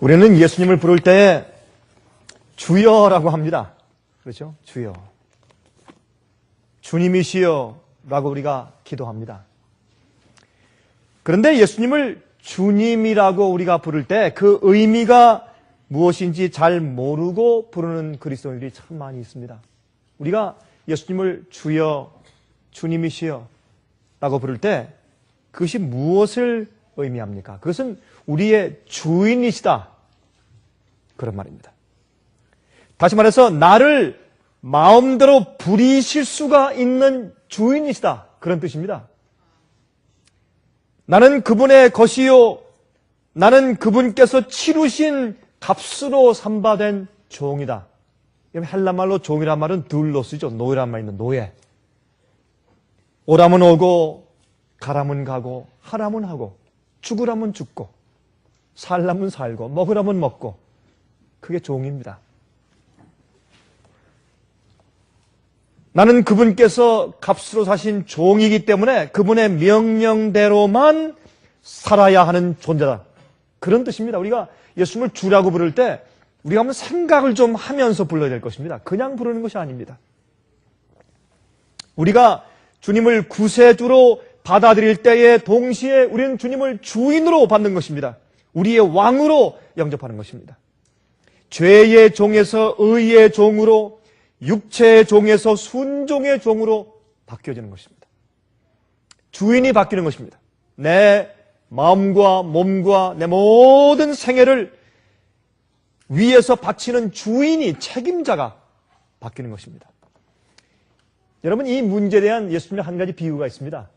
우리는 예수님을 부를 때 주여라고 합니다. 그렇죠? 주여. 주님이시여 라고 우리가 기도합니다. 그런데 예수님을 주님이라고 우리가 부를 때 그 의미가 무엇인지 잘 모르고 부르는 그리스도인들이 참 많이 있습니다. 우리가 예수님을 주여, 주님이시여 라고 부를 때 그것이 무엇을 의미합니까? 그것은 우리의 주인이시다. 그런 말입니다. 다시 말해서 나를 마음대로 부리실 수가 있는 주인이시다. 그런 뜻입니다. 나는 그분의 것이요. 나는 그분께서 치르신 값으로 삼바된 종이다. 헬라말로 종이란 말은 둘로스죠. 노예란 말입니다. 노예. 오라면 오고 가라면 가고 하라면 하고 죽으라면 죽고 살라면 살고 먹으라면 먹고 그게 종입니다. 나는 그분께서 값으로 사신 종이기 때문에 그분의 명령대로만 살아야 하는 존재다. 그런 뜻입니다. 우리가 예수님을 주라고 부를 때 우리가 한번 생각을 좀 하면서 불러야 될 것입니다. 그냥 부르는 것이 아닙니다. 우리가 주님을 구세주로 받아들일 때에 동시에 우리는 주님을 주인으로 받는 것입니다. 우리의 왕으로 영접하는 것입니다. 죄의 종에서 의의 종으로, 육체의 종에서 순종의 종으로 바뀌어지는 것입니다. 주인이 바뀌는 것입니다. 내 마음과 몸과 내 모든 생애를 위에서 바치는 주인이, 책임자가 바뀌는 것입니다. 여러분, 이 문제에 대한 예수님의 한 가지 비유가 있습니다.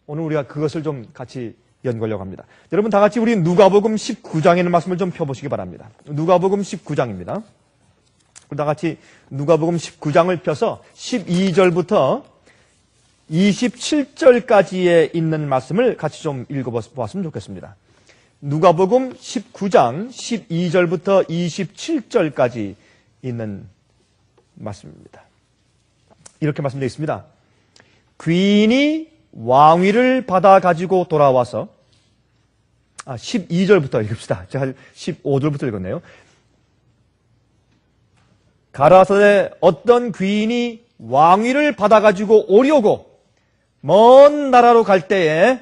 오늘 우리가 그것을 좀 같이 연구하려고 합니다. 여러분 다 같이 우리 누가복음 19장에 있는 말씀을 좀 펴보시기 바랍니다. 누가복음 19장입니다. 다 같이 누가복음 19장을 펴서 12절부터 27절까지에 있는 말씀을 같이 좀 읽어보았으면 좋겠습니다. 누가복음 19장 12절부터 27절까지 있는 말씀입니다. 이렇게 말씀되어 있습니다. 귀인이 왕위를 받아 가지고 돌아와서 12절부터 읽읍시다. 제가 15절부터 읽었네요. 가라사대 어떤 귀인이 왕위를 받아 가지고 오려고 먼 나라로 갈 때에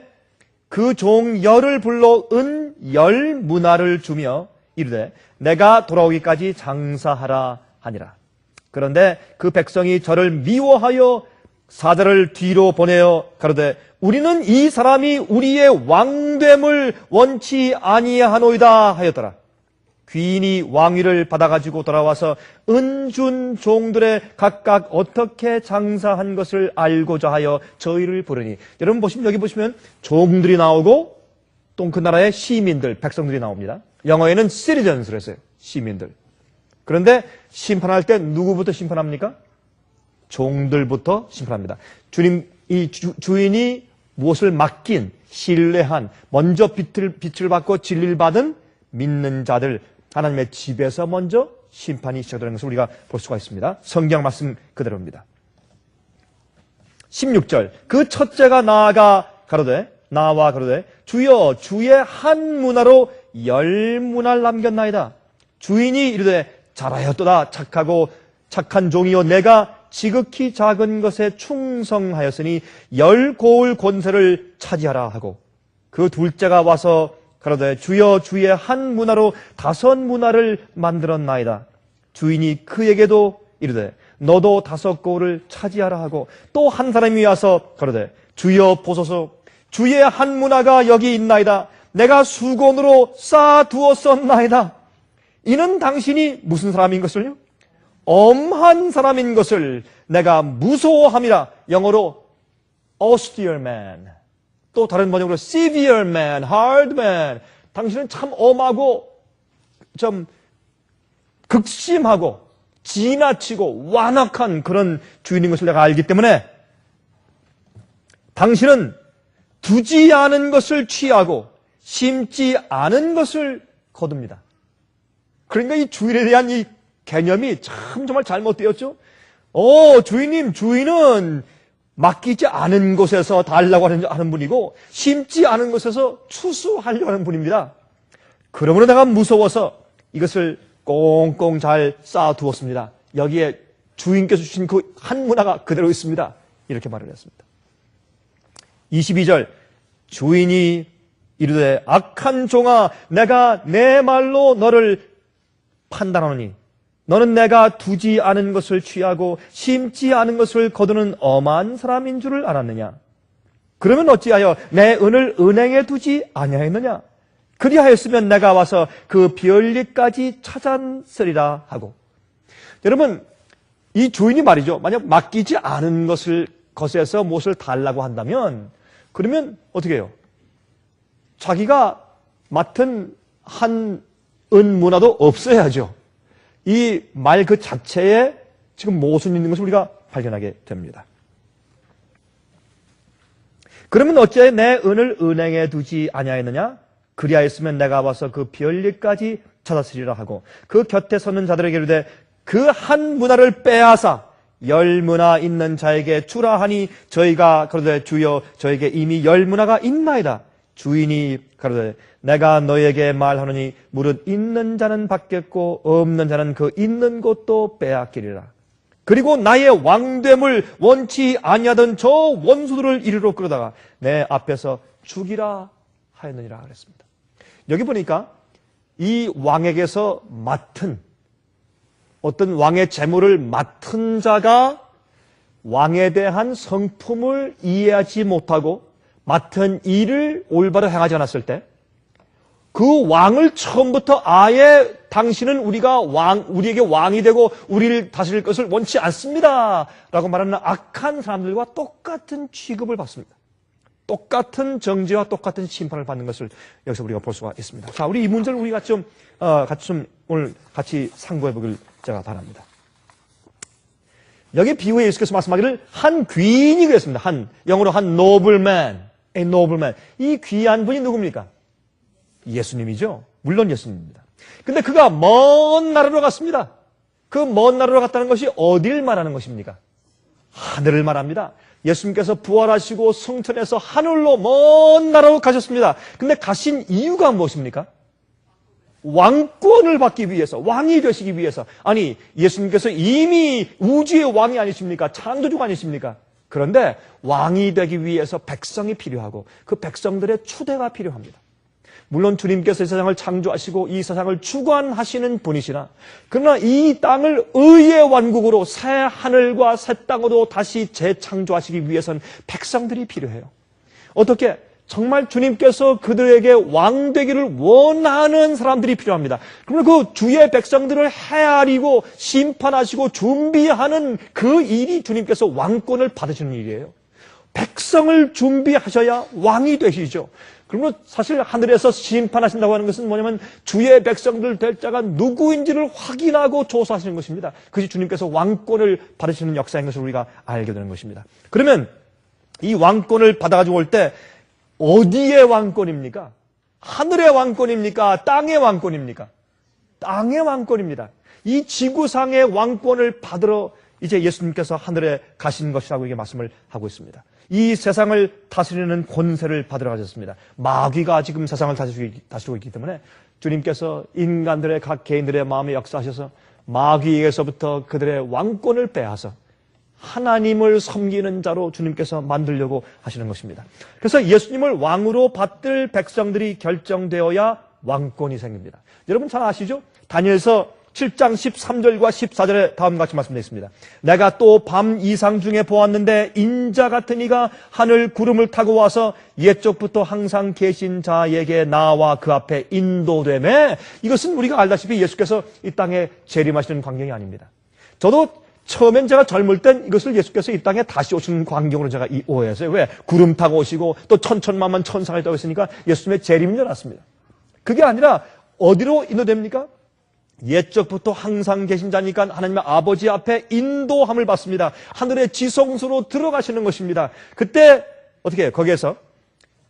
그 종 열을 불러 은 10문화를 주며 이르되 내가 돌아오기까지 장사하라 하니라. 그런데 그 백성이 저를 미워하여 사자를 뒤로 보내어 가로되 우리는 이 사람이 우리의 왕됨을 원치 아니하노이다 하였더라. 귀인이 왕위를 받아가지고 돌아와서 은준 종들의 각각 어떻게 장사한 것을 알고자 하여 저희를 부르니. 여러분 보시면 여기 보시면 종들이 나오고 또 그 나라의 시민들, 백성들이 나옵니다. 영어에는 citizens를 했어요. 시민들. 그런데 심판할 때 누구부터 심판합니까? 종들부터 심판합니다. 주인이 무엇을 맡긴, 신뢰한, 먼저 빛을 받고 진리를 받은 믿는 자들, 하나님의 집에서 먼저 심판이 시작되는 것을 우리가 볼 수가 있습니다. 성경 말씀 그대로입니다. 16절 그 첫째가 나와 가로되 주여 주의 한 문화로 10문화를 남겼나이다. 주인이 이르되 잘하였도다. 착한 종이요 내가 지극히 작은 것에 충성하였으니 10고을 권세를 차지하라 하고 그 둘째가 와서 가로되 주여 주의 한 문화로 5문화를 만들었나이다. 주인이 그에게도 이르되 너도 5고을을 차지하라 하고 또 한 사람이 와서 가로되 주여 보소서 주의 한 문화가 여기 있나이다. 내가 수건으로 쌓아두었었나이다. 이는 당신이 무슨 사람인 것을요? 엄한 사람인 것을 내가 무서워함이라. 영어로 austere man, 또 다른 번역으로 severe man, hard man. 당신은 참 엄하고 좀 극심하고 지나치고 완악한 그런 주인인 것을 내가 알기 때문에 당신은 두지 않은 것을 취하고 심지 않은 것을 거둡니다. 그러니까 이 주인에 대한 이 개념이 참 정말 잘못되었죠. 주인은 맡기지 않은 곳에서 달라고 하는 분이고 심지 않은 곳에서 추수하려고 하는 분입니다. 그러므로 내가 무서워서 이것을 꽁꽁 잘 쌓아두었습니다. 여기에 주인께서 주신 그 한 문화가 그대로 있습니다. 이렇게 말을 했습니다. 22절 주인이 이르되 악한 종아 내가 내 말로 너를 판단하노니 너는 내가 두지 않은 것을 취하고 심지 않은 것을 거두는 엄한 사람인 줄을 알았느냐? 그러면 어찌하여 내 은을 은행에 두지 아니하였느냐? 그리하였으면 내가 와서 그 비올리까지 찾았으리라 하고. 여러분, 이 주인이 말이죠. 만약 맡기지 않은 것에서 무엇을 달라고 한다면 그러면 어떻게 해요? 자기가 맡은 한 은 문화도 없어야죠. 이 말 그 자체에 지금 모순이 있는 것을 우리가 발견하게 됩니다. 그러면 어째 내 은을 은행에 두지 아니하였느냐? 그리하였으면 내가 와서 그 비올리까지 찾았으리라 하고 그 곁에 서는 자들에게 이르되 그 한 문화를 빼앗아 10문화 있는 자에게 주라 하니 저희가 그러되 주여 저에게 이미 10문화가 있나이다. 주인이 가로되 내가 너에게 말하노니 무릇 있는 자는 받겠고 없는 자는 그 있는 것도 빼앗기리라. 그리고 나의 왕됨을 원치 아니하던 저 원수들을 이리로 끌어다가 내 앞에서 죽이라 하였느니라 그랬습니다. 여기 보니까 이 왕에게서 맡은 어떤 왕의 재물을 맡은 자가 왕에 대한 성품을 이해하지 못하고 맡은 일을 올바로 행하지 않았을 때 그 왕을 처음부터 아예 당신은 우리에게 왕이 되고 우리를 다스릴 것을 원치 않습니다 라고 말하는 악한 사람들과 똑같은 취급을 받습니다. 똑같은 정죄와 똑같은 심판을 받는 것을 여기서 우리가 볼 수가 있습니다. 자, 우리 이 문제를 우리가 오늘 같이 상고해 보길 제가 바랍니다. 여기 비유에 예수께서 말씀하기를 한 귀인이 그랬습니다. 영어로 한 nobleman, a nobleman. 이 귀한 분이 누굽니까? 예수님이죠. 물론 예수님입니다. 근데 그가 먼 나라로 갔습니다. 그 먼 나라로 갔다는 것이 어딜 말하는 것입니까? 하늘을 말합니다. 예수님께서 부활하시고 승천해서 하늘로 먼 나라로 가셨습니다. 근데 가신 이유가 무엇입니까? 왕권을 받기 위해서, 왕이 되시기 위해서. 아니, 예수님께서 이미 우주의 왕이 아니십니까? 창조주가 아니십니까? 그런데 왕이 되기 위해서 백성이 필요하고 그 백성들의 추대가 필요합니다. 물론 주님께서 이 세상을 창조하시고 이 세상을 주관하시는 분이시나 그러나 이 땅을 의의 왕국으로 새 하늘과 새 땅으로 다시 재창조하시기 위해서는 백성들이 필요해요. 어떻게? 정말 주님께서 그들에게 왕 되기를 원하는 사람들이 필요합니다. 그러면 그 주의 백성들을 헤아리고 심판하시고 준비하는 그 일이 주님께서 왕권을 받으시는 일이에요. 백성을 준비하셔야 왕이 되시죠. 그러면 사실 하늘에서 심판하신다고 하는 것은 뭐냐면 주의 백성들 될 자가 누구인지를 확인하고 조사하시는 것입니다. 그것이 주님께서 왕권을 받으시는 역사인 것을 우리가 알게 되는 것입니다. 그러면 이 왕권을 받아가지고 올 때 어디의 왕권입니까? 하늘의 왕권입니까? 땅의 왕권입니까? 땅의 왕권입니다. 이 지구상의 왕권을 받으러 이제 예수님께서 하늘에 가신 것이라고 이게 말씀을 하고 있습니다. 이 세상을 다스리는 권세를 받으러 가셨습니다. 마귀가 지금 세상을 다스리고 있기 때문에 주님께서 인간들의 각 개인들의 마음에 역사하셔서 마귀에게서부터 그들의 왕권을 빼앗아 하나님을 섬기는 자로 주님께서 만들려고 하시는 것입니다. 그래서 예수님을 왕으로 받들 백성들이 결정되어야 왕권이 생깁니다. 여러분 잘 아시죠? 다니엘서 7장 13절과 14절에 다음과 같이 말씀되어 있습니다. 내가 또 밤 이상 중에 보았는데 인자 같은 이가 하늘 구름을 타고 와서 옛적부터 항상 계신 자에게 나와 그 앞에 인도되매 이것은 우리가 알다시피 예수께서 이 땅에 재림하시는 광경이 아닙니다. 저도 처음엔 제가 젊을 땐 이것을 예수께서 이 땅에 다시 오시는 광경으로 제가 오해했어요. 왜? 구름 타고 오시고 또 천천만만 천사가 있다고 했으니까 예수님의 재림인 줄 알았습니다. 그게 아니라 어디로 인도됩니까? 옛적부터 항상 계신 자니까 하나님의 아버지 앞에 인도함을 받습니다. 하늘의 지성소로 들어가시는 것입니다. 그때 어떻게 해요? 거기에서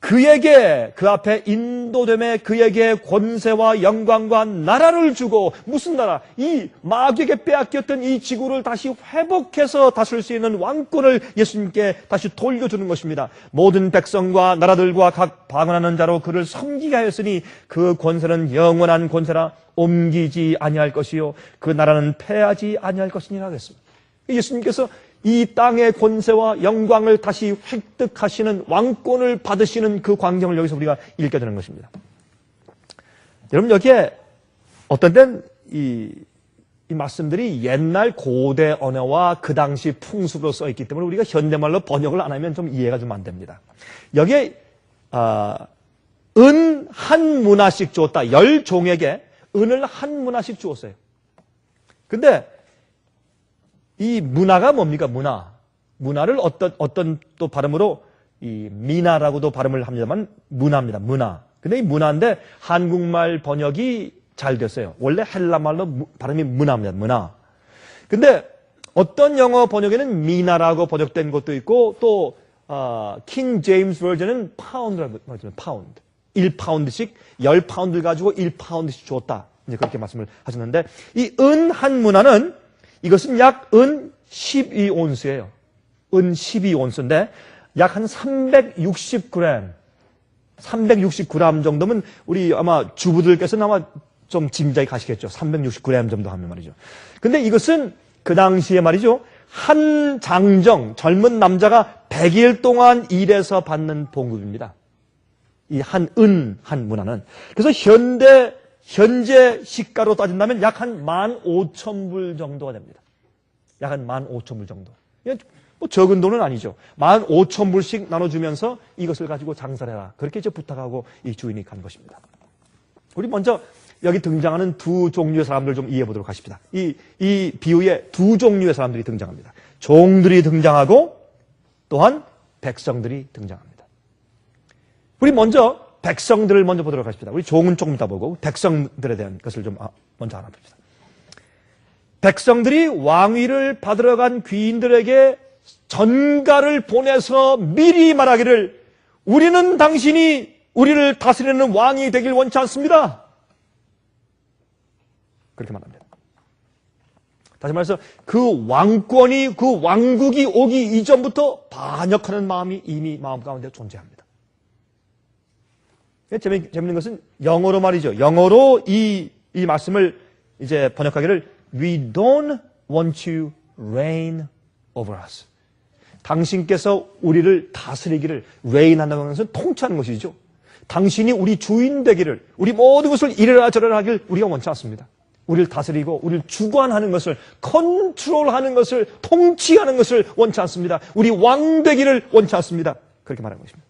그에게 그 앞에 인도됨에 그에게 권세와 영광과 나라를 주고 무슨 나라? 이 마귀에게 빼앗겼던 이 지구를 다시 회복해서 다스릴 수 있는 왕권을 예수님께 다시 돌려주는 것입니다. 모든 백성과 나라들과 각 방언하는 자로 그를 섬기게 하였으니 그 권세는 영원한 권세라 옮기지 아니할 것이요 그 나라는 패하지 아니할 것이니라 하겠습니다. 예수님께서 이 땅의 권세와 영광을 다시 획득하시는 왕권을 받으시는 그 광경을 여기서 우리가 읽게 되는 것입니다. 여러분 여기에 어떤 때는 이 말씀들이 옛날 고대 언어와 그 당시 풍습으로 써 있기 때문에 우리가 현대말로 번역을 안 하면 좀 이해가 좀 안 됩니다. 여기에 은 한 문화씩 주었다. 10종에게 은을 한 문화씩 주었어요. 근데 이 문화가 뭡니까? 문화를 어떤 또 발음으로 이 미나라고도 발음을 합니다만 문화입니다. 문화. 근데 이 문화인데 한국말 번역이 잘 됐어요. 원래 헬라말로 발음이 문화입니다. 문화. 근데 어떤 영어 번역에는 미나라고 번역된 것도 있고 또 킹 제임스 버전은 파운드라고 번역되는 파운드. 1파운드씩 10파운드를 가지고 1파운드씩 줬다. 이제 그렇게 말씀을 하셨는데 이 은 한 문화는 이것은 약 은 12온스예요. 은 12온스인데 약 한 360g, 360g 정도면 우리 아마 주부들께서는 아마 좀 짐작이 가시겠죠. 360g 정도 하면 말이죠. 근데 이것은 그 당시에 말이죠. 한 장정, 젊은 남자가 100일 동안 일해서 받는 봉급입니다. 이 한 문화는. 그래서 현재 시가로 따진다면 약 한 15,000불 정도가 됩니다. 약 한 15,000불 정도. 뭐 적은 돈은 아니죠. 15,000불씩 나눠주면서 이것을 가지고 장사를 해라. 그렇게 이제 부탁하고 이 주인이 간 것입니다. 우리 먼저 여기 등장하는 두 종류의 사람들 좀 이해해 보도록 하십시다. 이 비유에 두 종류의 사람들이 등장합니다. 종들이 등장하고 또한 백성들이 등장합니다. 우리 먼저 백성들을 먼저 보도록 하십시다. 우리 종은 조금 이따 보고 백성들에 대한 것을 좀 먼저 알아봅시다. 백성들이 왕위를 받으러 간 귀인들에게 전가를 보내서 미리 말하기를 우리는 당신이 우리를 다스리는 왕이 되길 원치 않습니다. 그렇게 말합니다. 다시 말해서 그 왕권이 그 왕국이 오기 이전부터 반역하는 마음이 이미 마음 가운데 존재합니다. 재밌는 것은 영어로 말이죠. 영어로 이 말씀을 이제 번역하기를 We don't want you reign over us. 당신께서 우리를 다스리기를 reign한다는 것은 통치하는 것이죠. 당신이 우리 주인 되기를 우리 모든 것을 이래라 저래라 하길 우리가 원치 않습니다. 우리를 다스리고 우리를 주관하는 것을 컨트롤하는 것을 통치하는 것을 원치 않습니다. 우리 왕 되기를 원치 않습니다. 그렇게 말하는 것입니다.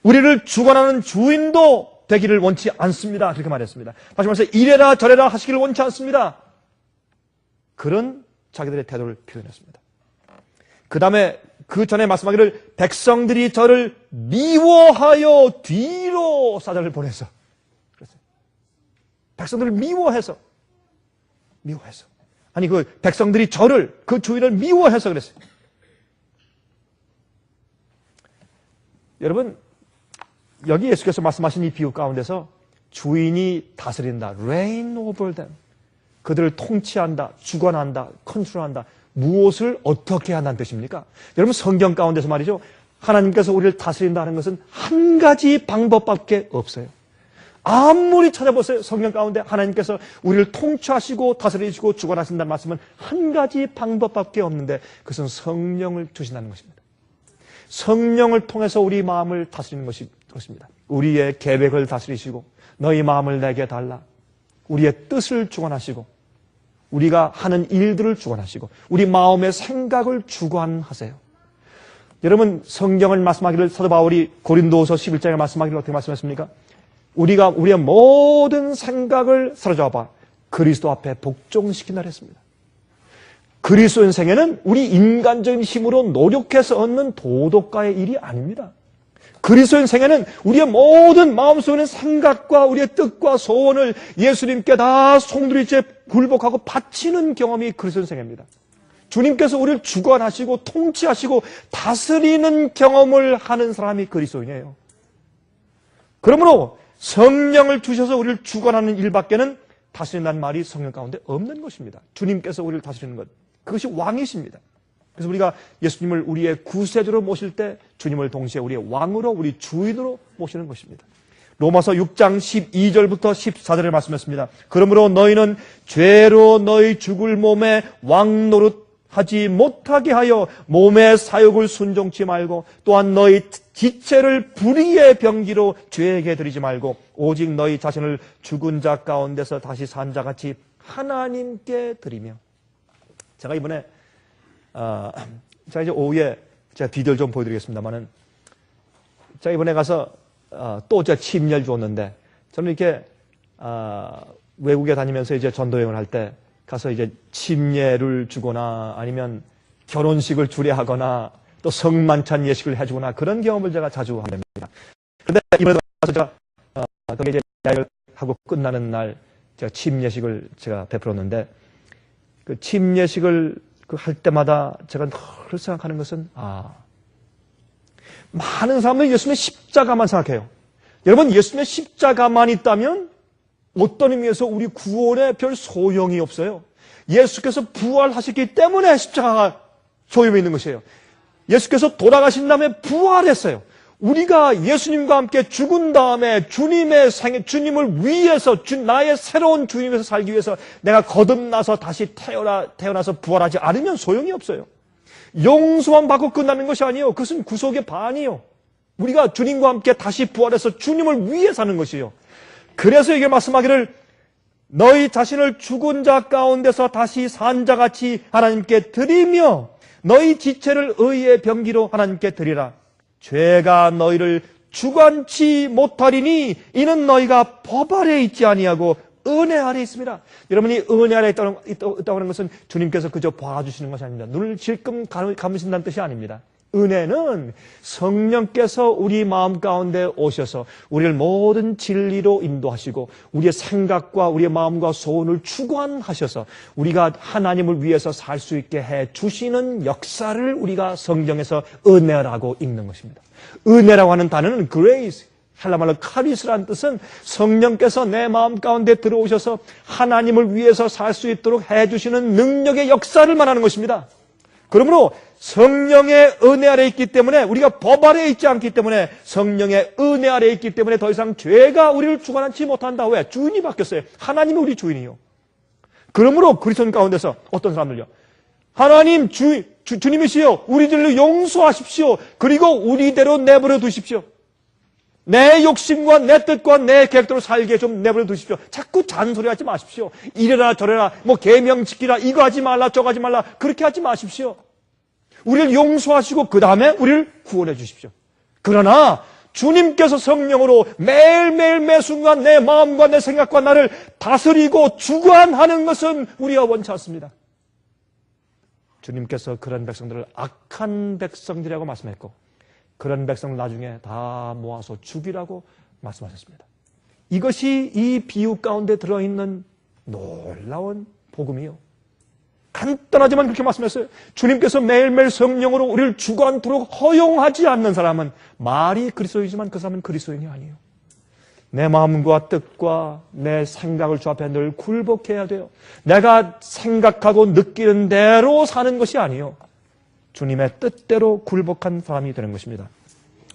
우리를 주관하는 주인도 되기를 원치 않습니다. 그렇게 말했습니다. 다시 말해서 이래라 저래라 하시기를 원치 않습니다. 그런 자기들의 태도를 표현했습니다. 그 다음에 그 전에 말씀하기를 백성들이 저를 미워하여 뒤로 사자를 보내서 그랬어요. 백성들을 미워해서 아니 그 백성들이 저를 그 주인을 미워해서 그랬어요. 여러분 여기 예수께서 말씀하신 이 비유 가운데서 주인이 다스린다. reign over them. 그들을 통치한다. 주관한다. 컨트롤한다. 무엇을 어떻게 한다는 뜻입니까? 여러분 성경 가운데서 말이죠. 하나님께서 우리를 다스린다는 것은 한 가지 방법밖에 없어요. 아무리 찾아보세요. 성경 가운데 하나님께서 우리를 통치하시고 다스리시고 주관하신다는 말씀은 한 가지 방법밖에 없는데 그것은 성령을 주신다는 것입니다. 성령을 통해서 우리 마음을 다스리는 것입니다. 우리의 계획을 다스리시고 너희 마음을 내게 달라. 우리의 뜻을 주관하시고 우리가 하는 일들을 주관하시고 우리 마음의 생각을 주관하세요. 여러분 성경을 말씀하기를 사도 바울이 고린도서 11장에 말씀하기를 어떻게 말씀했습니까? 우리가 우리의 모든 생각을 사로잡아 그리스도 앞에 복종시킨다 했습니다. 그리스도인 생애는 우리 인간적인 힘으로 노력해서 얻는 도덕가의 일이 아닙니다. 그리스도인 생애는 우리의 모든 마음속에 있는 생각과 우리의 뜻과 소원을 예수님께 다 송두리째 굴복하고 바치는 경험이 그리스도인 생애입니다. 주님께서 우리를 주관하시고 통치하시고 다스리는 경험을 하는 사람이 그리스도인이에요. 그러므로 성령을 주셔서 우리를 주관하는 일밖에는 다스린다는 말이 성령 가운데 없는 것입니다. 주님께서 우리를 다스리는 것, 그것이 왕이십니다. 그래서 우리가 예수님을 우리의 구세주로 모실 때 주님을 동시에 우리의 왕으로, 우리 주인으로 모시는 것입니다. 로마서 6장 12절부터 14절을 말씀했습니다. 그러므로 너희는 죄로 너희 죽을 몸에 왕노릇하지 못하게 하여 몸의 사욕을 순종치 말고, 또한 너희 지체를 불의의 병기로 죄에게 드리지 말고, 오직 너희 자신을 죽은 자 가운데서 다시 산 자같이 하나님께 드리며. 제가 이번에 제가 이제 오후에 제가 비디오를 좀 보여드리겠습니다만은, 제가 이번에 가서 또 제가 침례를 주었는데, 저는 이렇게 외국에 다니면서 이제 전도여행을 할 때 가서 이제 침례를 주거나 아니면 결혼식을 주례하거나 또 성만찬 예식을 해주거나 그런 경험을 제가 자주 합니다. 그런데 이번에 가서 제가 거기 이제 야외를 하고 끝나는 날 제가 침례식을 제가 베풀었는데, 그 침례식을 할 때마다 제가 늘 생각하는 것은, 많은 사람들이 예수님의 십자가만 생각해요. 여러분, 예수님의 십자가만 있다면 어떤 의미에서 우리 구원에 별 소용이 없어요. 예수께서 부활하셨기 때문에 십자가가 소용이 있는 것이에요. 예수께서 돌아가신 다음에 부활했어요. 우리가 예수님과 함께 죽은 다음에 주님을 위해서, 나의 새로운 주님에서 살기 위해서 내가 거듭나서 다시 태어나서 부활하지 않으면 소용이 없어요. 용서만 받고 끝나는 것이 아니에요. 그것은 구속의 반이에요. 우리가 주님과 함께 다시 부활해서 주님을 위해 사는 것이에요. 그래서 이게 말씀하기를, 너희 자신을 죽은 자 가운데서 다시 산 자같이 하나님께 드리며 너희 지체를 의의 병기로 하나님께 드리라. 죄가 너희를 주관치 못하리니 이는 너희가 법 아래에 있지 아니하고 은혜 아래에 있습니다. 여러분이 은혜 아래에 있다고 하는 것은 주님께서 그저 봐주시는 것이 아닙니다. 눈을 질끔 감으신다는 뜻이 아닙니다. 은혜는 성령께서 우리 마음 가운데 오셔서 우리를 모든 진리로 인도하시고 우리의 생각과 우리의 마음과 소원을 주관하셔서 우리가 하나님을 위해서 살 수 있게 해 주시는 역사를 우리가 성경에서 은혜라고 읽는 것입니다. 은혜라고 하는 단어는 grace, 헬라말로 카리스라는 뜻은 성령께서 내 마음 가운데 들어오셔서 하나님을 위해서 살 수 있도록 해주시는 능력의 역사를 말하는 것입니다. 그러므로 성령의 은혜 아래에 있기 때문에, 우리가 법 아래에 있지 않기 때문에, 성령의 은혜 아래에 있기 때문에 더 이상 죄가 우리를 주관하지 못한다. 왜? 주인이 바뀌었어요. 하나님이 우리 주인이요. 그러므로 그리스도 가운데서 어떤 사람들요? 하나님 주님이시여, 우리들을 용서하십시오. 그리고 우리대로 내버려 두십시오. 내 욕심과 내 뜻과 내 계획대로 살게 좀 내버려 두십시오. 자꾸 잔소리하지 마십시오. 이래라 저래라, 계명 지키라, 이거 하지 말라 저거 하지 말라, 그렇게 하지 마십시오. 우리를 용서하시고 그 다음에 우리를 구원해 주십시오. 그러나 주님께서 성령으로 매일매일 매순간 내 마음과 내 생각과 나를 다스리고 주관하는 것은 우리가 원치 않습니다. 주님께서 그런 백성들을 악한 백성들이라고 말씀했고, 그런 백성을 나중에 다 모아서 죽이라고 말씀하셨습니다. 이것이 이 비유 가운데 들어있는 놀라운 복음이요. 간단하지만 그렇게 말씀했어요. 주님께서 매일매일 성령으로 우리를 주관토록 허용하지 않는 사람은 말이 그리스도이지만 그 사람은 그리스도인이 아니에요. 내 마음과 뜻과 내 생각을 주 앞에 늘 굴복해야 돼요. 내가 생각하고 느끼는 대로 사는 것이 아니에요. 주님의 뜻대로 굴복한 사람이 되는 것입니다.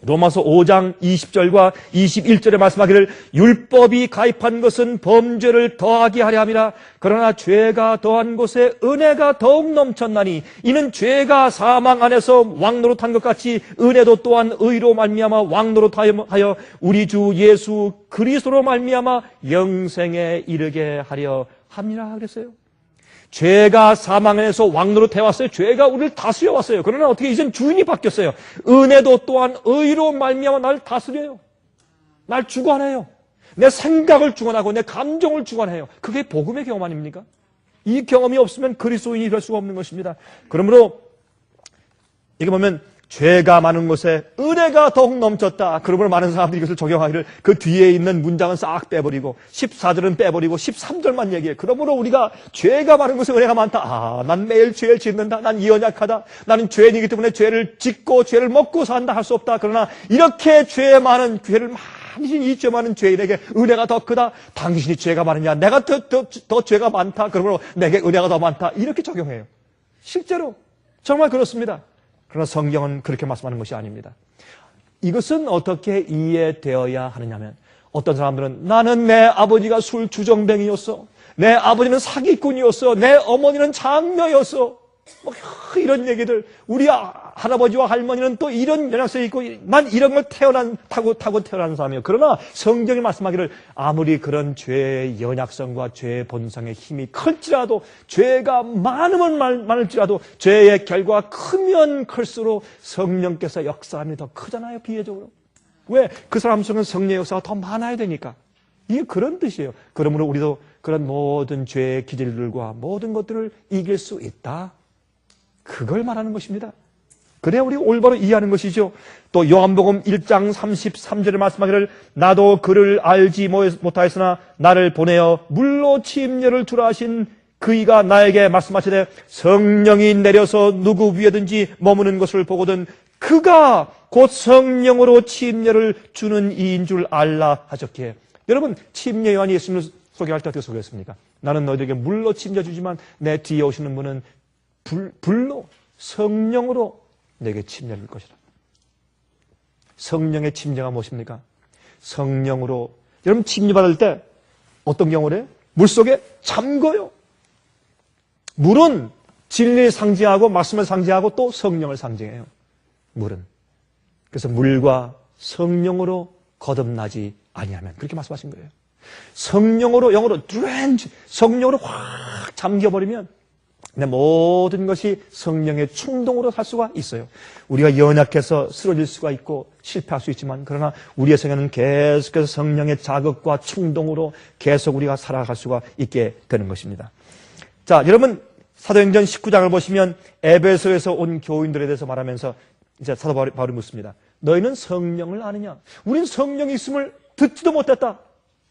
로마서 5장 20절과 21절에 말씀하기를, 율법이 가입한 것은 범죄를 더하게 하려 함이라. 그러나 죄가 더한 곳에 은혜가 더욱 넘쳤나니 이는 죄가 사망 안에서 왕노릇한 것 같이 은혜도 또한 의로 말미암아 왕노릇하여 우리 주 예수 그리스도로 말미암아 영생에 이르게 하려 함이라 그랬어요. 죄가 사망 안에서 왕노릇 해왔어요. 죄가 우리를 다스려 왔어요. 그러나 어떻게 이젠 주인이 바뀌었어요. 은혜도 또한 의로 말미암아 나를 다스려요. 날 주관해요. 내 생각을 주관하고 내 감정을 주관해요. 그게 복음의 경험 아닙니까? 이 경험이 없으면 그리스도인이 될 수가 없는 것입니다. 그러므로 이게 보면 죄가 많은 곳에 은혜가 더욱 넘쳤다. 그러므로 많은 사람들이 이것을 적용하기를 그 뒤에 있는 문장은 싹 빼버리고 14절은 빼버리고 13절만 얘기해. 그러므로 우리가 죄가 많은 곳에 은혜가 많다. 난 매일 죄를 짓는다. 난 연약하다. 나는 죄인이기 때문에 죄를 짓고 죄를 먹고 산다 할 수 없다. 그러나 이렇게 죄 많은, 죄를 당신이 죄 많은 죄인에게 은혜가 더 크다. 당신이 죄가 많으냐. 내가 더 죄가 많다. 그러므로 내게 은혜가 더 많다. 이렇게 적용해요. 실제로 정말 그렇습니다. 그러나 성경은 그렇게 말씀하는 것이 아닙니다. 이것은 어떻게 이해되어야 하느냐면 어떤 사람들은 나는 내 아버지가 술 주정뱅이였어. 내 아버지는 사기꾼이었어. 내 어머니는 장녀였어. 뭐 이런 얘기들. 우리 할아버지와 할머니는 또 이런 연약성이 있고 난 이런 걸 타고 태어난 사람이에요. 그러나 성경이 말씀하기를 아무리 그런 죄의 연약성과 죄의 본성의 힘이 클지라도 죄가 많으면 많을지라도 죄의 결과가 크면 클수록 성령께서 역사함이 더 크잖아요. 비례적으로. 왜? 그 사람 속은 성령의 역사가 더 많아야 되니까. 이게 그런 뜻이에요. 그러므로 우리도 그런 모든 죄의 기질들과 모든 것들을 이길 수 있다. 그걸 말하는 것입니다. 그래야 우리 올바로 이해하는 것이죠. 또 요한복음 1장 33절에 말씀하기를 나도 그를 알지 못하였으나 나를 보내어 물로 침례를 주라 하신 그이가 나에게 말씀하시되 성령이 내려서 누구 위에든지 머무는 것을 보거든 그가 곧 성령으로 침례를 주는 이인 줄 알라 하셨기에. 여러분, 침례 요한이 예수님을 소개할 때 어떻게 소개했습니까? 나는 너희들에게 물로 침례 주지만 내 뒤에 오시는 분은 불로 성령으로 내게 침례를 줄 것이라. 성령의 침례가 무엇입니까? 성령으로. 여러분 침례 받을 때 어떤 경우를 해요? 물속에 잠궈요. 물은 진리를 상징하고 말씀을 상징하고 또 성령을 상징해요. 물은. 그래서 물과 성령으로 거듭나지 아니하면 그렇게 말씀하신 거예요. 성령으로 영어로 drenched, 성령으로 확 잠겨버리면 내 모든 것이 성령의 충동으로 살 수가 있어요. 우리가 연약해서 쓰러질 수가 있고 실패할 수 있지만 그러나 우리의 생애는 계속해서 성령의 자극과 충동으로 계속 우리가 살아갈 수가 있게 되는 것입니다. 자, 여러분 사도행전 19장을 보시면 에베소에서 온 교인들에 대해서 말하면서 이제 사도 바울이 묻습니다. 너희는 성령을 아느냐? 우린 성령이 있음을 듣지도 못했다.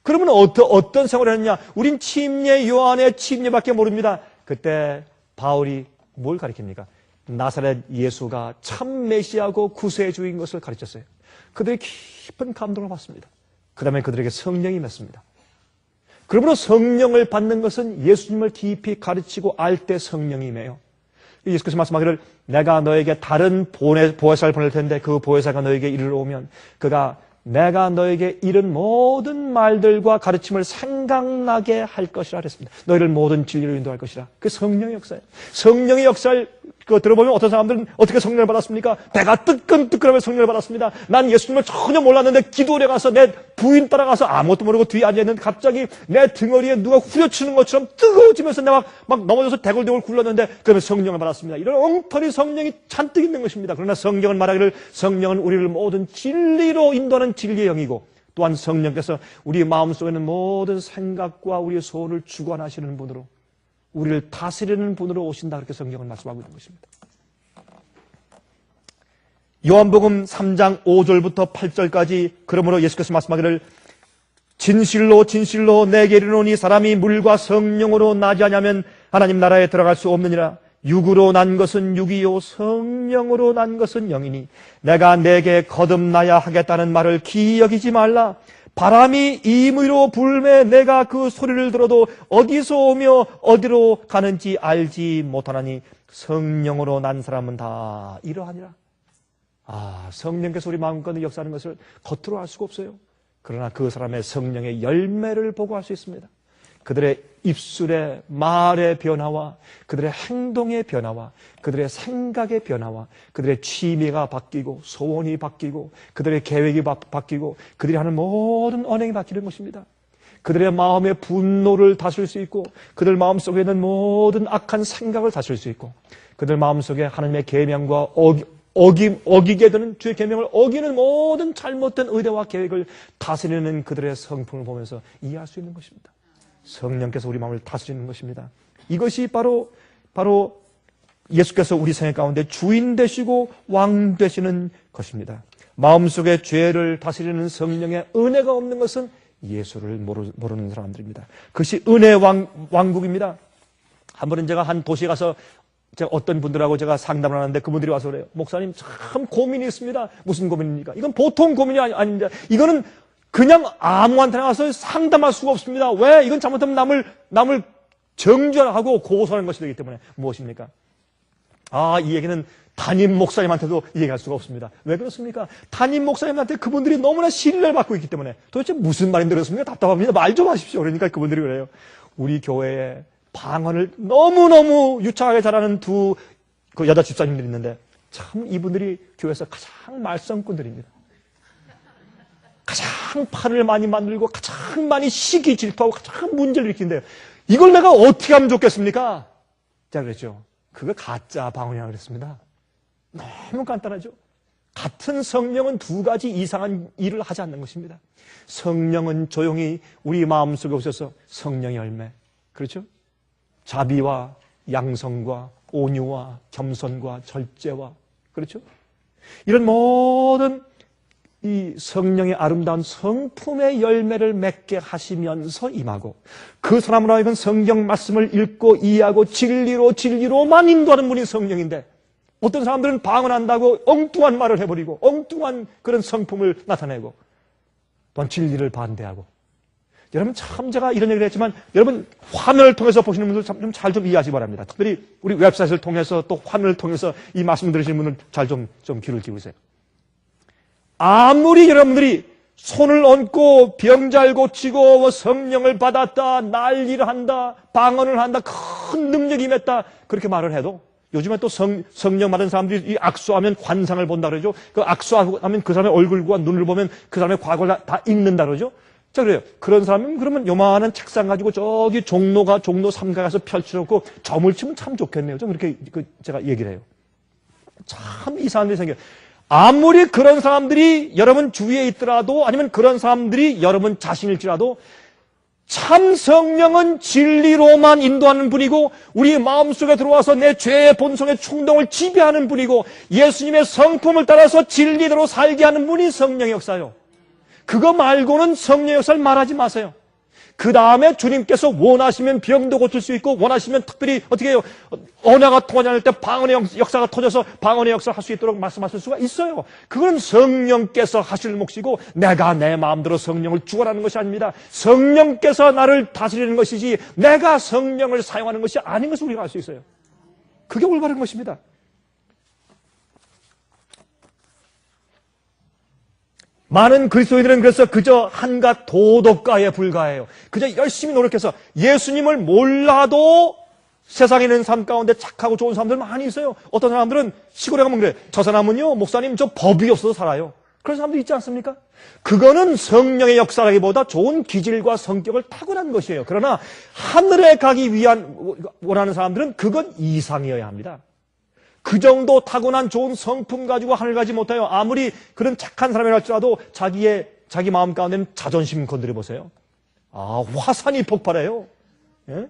그러면 어떤 생활을 했느냐? 우린 침례 요한의 침례밖에 모릅니다. 그때 바울이 뭘 가르칩니까? 나사렛 예수가 참 메시아고 구세의 주인 것을 가르쳤어요. 그들이 깊은 감동을 받습니다. 그 다음에 그들에게 성령이 임했습니다. 그러므로 성령을 받는 것은 예수님을 깊이 가르치고 알 때 성령이 임해요. 예수께서 말씀하기를 내가 너에게 다른 보혜사를 보낼 텐데 그 보혜사가 너에게 이르러 오면 그가 내가 너에게 이른 모든 말들과 가르침을 생각나게 할 것이라 그랬습니다. 너희를 모든 진리로 인도할 것이라. 그 성령의 역사예요. 성령의 역사를 들어보면 어떤 사람들은 어떻게 성령을 받았습니까? 배가 뜨끈뜨끈하면 성령을 받았습니다. 난 예수님을 전혀 몰랐는데 기도원에 가서 내 부인 따라가서 아무것도 모르고 뒤에 앉아있는데 갑자기 내 등허리에 누가 후려치는 것처럼 뜨거워지면서 내가 막 넘어져서 대굴대굴 굴렀는데 그러면 성령을 받았습니다. 이런 엉터리 성령이 잔뜩 있는 것입니다. 그러나 성경은 말하기를 성령은 우리를 모든 진리로 인도하는 진리의 영이고 또한 성령께서 우리 마음속에 있는 모든 생각과 우리의 소원을 주관하시는 분으로 우리를 다스리는 분으로 오신다. 그렇게 성경은 말씀하고 있는 것입니다. 요한복음 3장 5절부터 8절까지 그러므로 예수께서 말씀하기를 진실로 진실로 내게 이르노니 사람이 물과 성령으로 나지 아니하면 하나님 나라에 들어갈 수 없느니라. 육으로 난 것은 육이요 성령으로 난 것은 영이니 내가 내게 거듭나야 하겠다는 말을 기억이지 말라. 바람이 임의로 불매 내가 그 소리를 들어도 어디서 오며 어디로 가는지 알지 못하나니 성령으로 난 사람은 다 이러하니라. 성령께서 우리 마음가운데 역사하는 것을 겉으로 알 수가 없어요. 그러나 그 사람의 성령의 열매를 보고 알 수 있습니다. 그들의 입술의 말의 변화와 그들의 행동의 변화와 그들의 생각의 변화와 그들의 취미가 바뀌고 소원이 바뀌고 그들의 계획이 바뀌고 그들이 하는 모든 언행이 바뀌는 것입니다. 그들의 마음의 분노를 다스릴 수 있고 그들 마음속에 있는 모든 악한 생각을 다스릴 수 있고 그들 마음속에 하나님의 계명과 어기게 되는 주의 계명을 어기는 모든 잘못된 의도와 계획을 다스리는 그들의 성품을 보면서 이해할 수 있는 것입니다. 성령께서 우리 마음을 다스리는 것입니다. 이것이 바로 예수께서 우리 생애 가운데 주인 되시고 왕 되시는 것입니다. 마음속에 죄를 다스리는 성령의 은혜가 없는 것은 예수를 모르는 사람들입니다. 그것이 은혜의 왕국입니다. 한 번은 제가 한 도시에 가서 제가 어떤 분들하고 제가 상담을 하는데 그분들이 와서 그래요. 목사님 참 고민이 있습니다. 무슨 고민입니까? 이건 보통 고민이 아닙니다. 이거는 그냥 아무한테나 가서 상담할 수가 없습니다. 왜? 이건 잘못하면 남을 정죄하고 고소하는 것이 되기 때문에. 무엇입니까? 이 얘기는 담임 목사님한테도 얘기할 수가 없습니다. 왜 그렇습니까? 담임 목사님한테 그분들이 너무나 신뢰를 받고 있기 때문에. 도대체 무슨 말인지 그렇습니까? 답답합니다. 말 좀 하십시오. 그러니까 그분들이 그래요. 우리 교회에 방언을 너무너무 유창하게 잘하는 두 여자 집사님들이 있는데 참 이분들이 교회에서 가장 말썽꾼들입니다. 가장 팔을 많이 만들고 가장 많이 시기 질투하고 가장 문제를 일으키는데요. 이걸 내가 어떻게 하면 좋겠습니까? 자, 그랬죠. 그거 가짜 방언이라고 그랬습니다. 너무 간단하죠. 같은 성령은 두 가지 이상한 일을 하지 않는 것입니다. 성령은 조용히 우리 마음속에 오셔서 성령의 열매, 그렇죠? 자비와 양성과 온유와 겸손과 절제와, 그렇죠? 이런 모든 이 성령의 아름다운 성품의 열매를 맺게 하시면서 임하고 그 사람으로 하여금 성경 말씀을 읽고 이해하고 진리로만 인도하는 분이 성령인데 어떤 사람들은 방언한다고 엉뚱한 말을 해버리고 엉뚱한 그런 성품을 나타내고 또한 진리를 반대하고. 여러분 참 제가 이런 얘기를 했지만 여러분 화면을 통해서 보시는 분들 잘 좀 이해하시기 바랍니다. 특별히 우리 웹사이트를 통해서 또 화면을 통해서 이 말씀 들으시는 분들 잘 좀 귀를 기울이세요. 아무리 여러분들이 손을 얹고 병 잘 고치고 성령을 받았다, 난리를 한다, 방언을 한다, 큰 능력이 임했다 그렇게 말을 해도 요즘에 또 성령 받은 사람들이 이 악수하면 관상을 본다 그러죠. 그 악수하면 그 사람의 얼굴과 눈을 보면 그 사람의 과거를 다 읽는다 그러죠. 자, 그래요. 그런 사람은 그러면 요만한 책상 가지고 저기 종로 3가 가서 펼쳐놓고 점을 치면 참 좋겠네요. 좀 그렇게 제가 얘기를 해요. 참 이상한 일이 생겨요. 아무리 그런 사람들이 여러분 주위에 있더라도 아니면 그런 사람들이 여러분 자신일지라도 참 성령은 진리로만 인도하는 분이고 우리 마음속에 들어와서 내 죄의 본성의 충동을 지배하는 분이고 예수님의 성품을 따라서 진리대로 살게 하는 분이 성령의 역사요. 그거 말고는 성령의 역사를 말하지 마세요. 그 다음에 주님께서 원하시면 병도 고칠 수 있고 원하시면 특별히 어떻게 해요? 언어가 통하지 않을 때 방언의 역사가 터져서 방언의 역사를 할 수 있도록 말씀하실 수가 있어요. 그건 성령께서 하실 몫이고 내가 내 마음대로 성령을 주관하는 것이 아닙니다. 성령께서 나를 다스리는 것이지 내가 성령을 사용하는 것이 아닌 것을 우리가 알 수 있어요. 그게 올바른 것입니다. 많은 그리스도인들은 그래서 그저 한갓 도덕가에 불과해요. 그저 열심히 노력해서 예수님을 몰라도 세상에 있는 삶 가운데 착하고 좋은 사람들 많이 있어요. 어떤 사람들은 시골에 가면 그래. 저 사람은요, 목사님 저 법이 없어서 살아요. 그런 사람들 있지 않습니까? 그거는 성령의 역사라기보다 좋은 기질과 성격을 타고난 것이에요. 그러나 하늘에 가기 원하는 사람들은 그건 이상이어야 합니다. 그 정도 타고난 좋은 성품 가지고 하늘 가지 못해요. 아무리 그런 착한 사람이랄지라도 자기 마음 가운데는 자존심 건드려 보세요. 화산이 폭발해요. 예?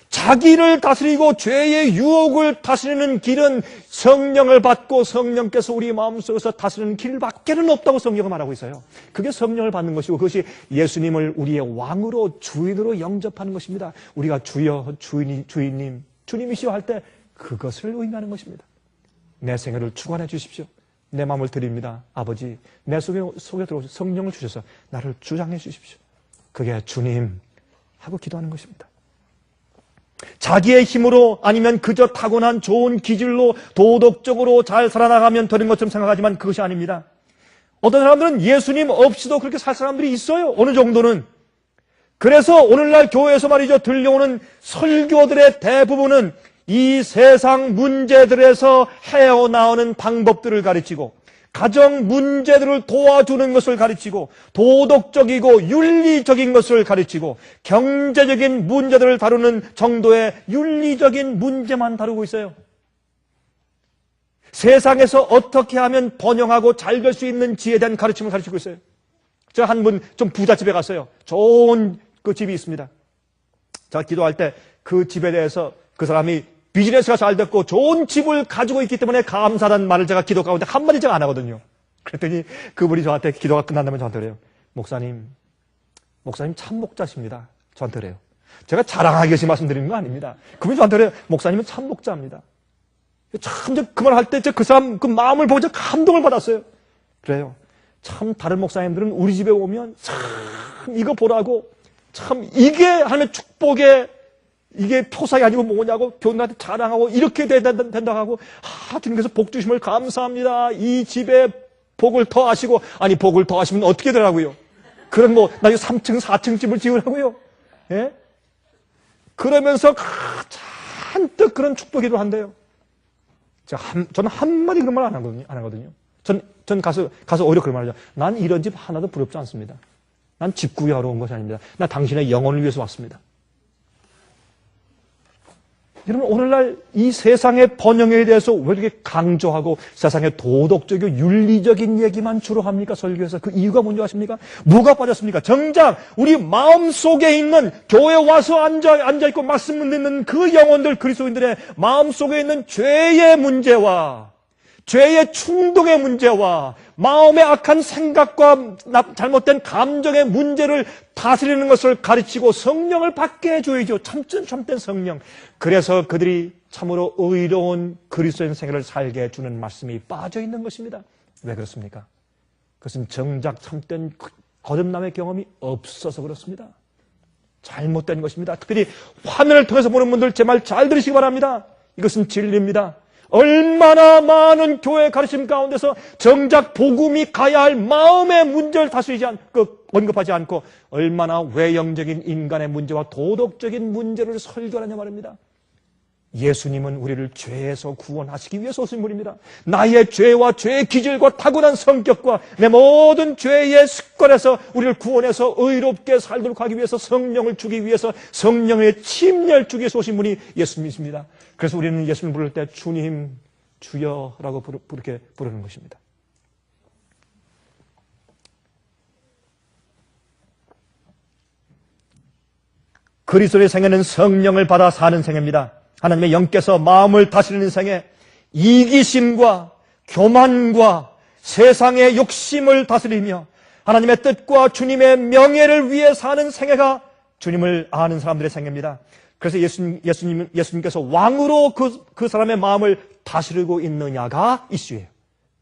자기를 다스리고 죄의 유혹을 다스리는 길은 성령을 받고 성령께서 우리 마음속에서 다스리는 길밖에는 없다고 성경은 말하고 있어요. 그게 성령을 받는 것이고 그것이 예수님을 우리의 왕으로 주인으로 영접하는 것입니다. 우리가 주여 주인님 주님이시여 할 때 그것을 의미하는 것입니다. 내 생애를 주관해 주십시오. 내 마음을 드립니다. 아버지, 내 속에 들어오셔서 성령을 주셔서 나를 주장해 주십시오. 그게 주님 하고 기도하는 것입니다. 자기의 힘으로 아니면 그저 타고난 좋은 기질로 도덕적으로 잘 살아나가면 되는 것처럼 생각하지만 그것이 아닙니다. 어떤 사람들은 예수님 없이도 그렇게 살 사람들이 있어요. 어느 정도는. 그래서 오늘날 교회에서 말이죠. 들려오는 설교들의 대부분은 이 세상 문제들에서 헤어나오는 방법들을 가르치고 가정 문제들을 도와주는 것을 가르치고 도덕적이고 윤리적인 것을 가르치고 경제적인 문제들을 다루는 정도의 윤리적인 문제만 다루고 있어요. 세상에서 어떻게 하면 번영하고 잘 될 수 있는지에 대한 가르침을 가르치고 있어요. 제가 한 분 좀 부잣집에 갔어요. 좋은 그 집이 있습니다. 제가 기도할 때 그 집에 대해서 그 사람이 비즈니스가 잘 됐고 좋은 집을 가지고 있기 때문에 감사하다는 말을 제가 기도 가운데 한마디 제가 안 하거든요. 그랬더니 그분이 저한테 기도가 끝난다면 저한테 그래요. 목사님 참 목자십니다. 저한테 그래요. 제가 자랑하기 위해서 말씀드리는 거 아닙니다. 그분이 저한테 그래요. 목사님은 참 목자입니다. 참 그 말 할 때 그 사람 그 마음을 보고 감동을 받았어요. 그래요. 참 다른 목사님들은 우리 집에 오면 참 이거 보라고 참 이게 하나님의 축복의 이게 표상이 아니고 뭐냐고 교인들한테 자랑하고 이렇게 된다고 하고 주님께서 복 주심을 감사합니다. 이 집에 복을 더하시고 아니 복을 더하시면 어떻게 되라고요? 그런 뭐 나중에 3층 4층 집을 지으라고요? 예? 그러면서 잔뜩 그런 축복 기도를 한대요. 저는 한마디 그런 말 안 하거든요. 전 가서 오히려 그런 말 하죠. 난 이런 집 하나도 부럽지 않습니다. 난 집 구경하러 온 것이 아닙니다. 난 당신의 영혼을 위해서 왔습니다. 여러분, 오늘날 이 세상의 번영에 대해서 왜 이렇게 강조하고 세상의 도덕적이고 윤리적인 얘기만 주로 합니까? 설교에서. 그 이유가 뭔지 아십니까? 뭐가 빠졌습니까? 정작 우리 마음속에 있는 교회 와서 앉아있고 말씀 듣는 그 영혼들, 그리스도인들의 마음속에 있는 죄의 문제와 죄의 충동의 문제와 마음의 악한 생각과 잘못된 감정의 문제를 다스리는 것을 가르치고 성령을 받게 해줘야죠. 참된 성령. 그래서 그들이 참으로 의로운 그리스도인 생애를 살게 해주는 말씀이 빠져 있는 것입니다. 왜 그렇습니까? 그것은 정작 참된 거듭남의 경험이 없어서 그렇습니다. 잘못된 것입니다. 특별히 화면을 통해서 보는 분들 제 말 잘 들으시기 바랍니다. 이것은 진리입니다. 얼마나 많은 교회 가르침 가운데서 정작 복음이 가야 할 마음의 문제를 다스리지 않고 언급하지 않고 얼마나 외형적인 인간의 문제와 도덕적인 문제를 설교하느냐 말입니다. 예수님은 우리를 죄에서 구원하시기 위해서 오신 분입니다. 나의 죄와 죄의 기질과 타고난 성격과 내 모든 죄의 습관에서 우리를 구원해서 의롭게 살도록 하기 위해서 성령을 주기 위해서 성령의 침례를 주기 위해서 오신 분이 예수님이십니다. 그래서 우리는 예수님을 부를 때 주님, 주여라고 그렇게 부르는 것입니다. 그리스도의 생애는 성령을 받아 사는 생애입니다. 하나님의 영께서 마음을 다스리는 생애, 이기심과 교만과 세상의 욕심을 다스리며 하나님의 뜻과 주님의 명예를 위해 사는 생애가 주님을 아는 사람들의 생애입니다. 그래서 예수님께서 왕으로 그 사람의 마음을 다스리고 있느냐가 이슈예요.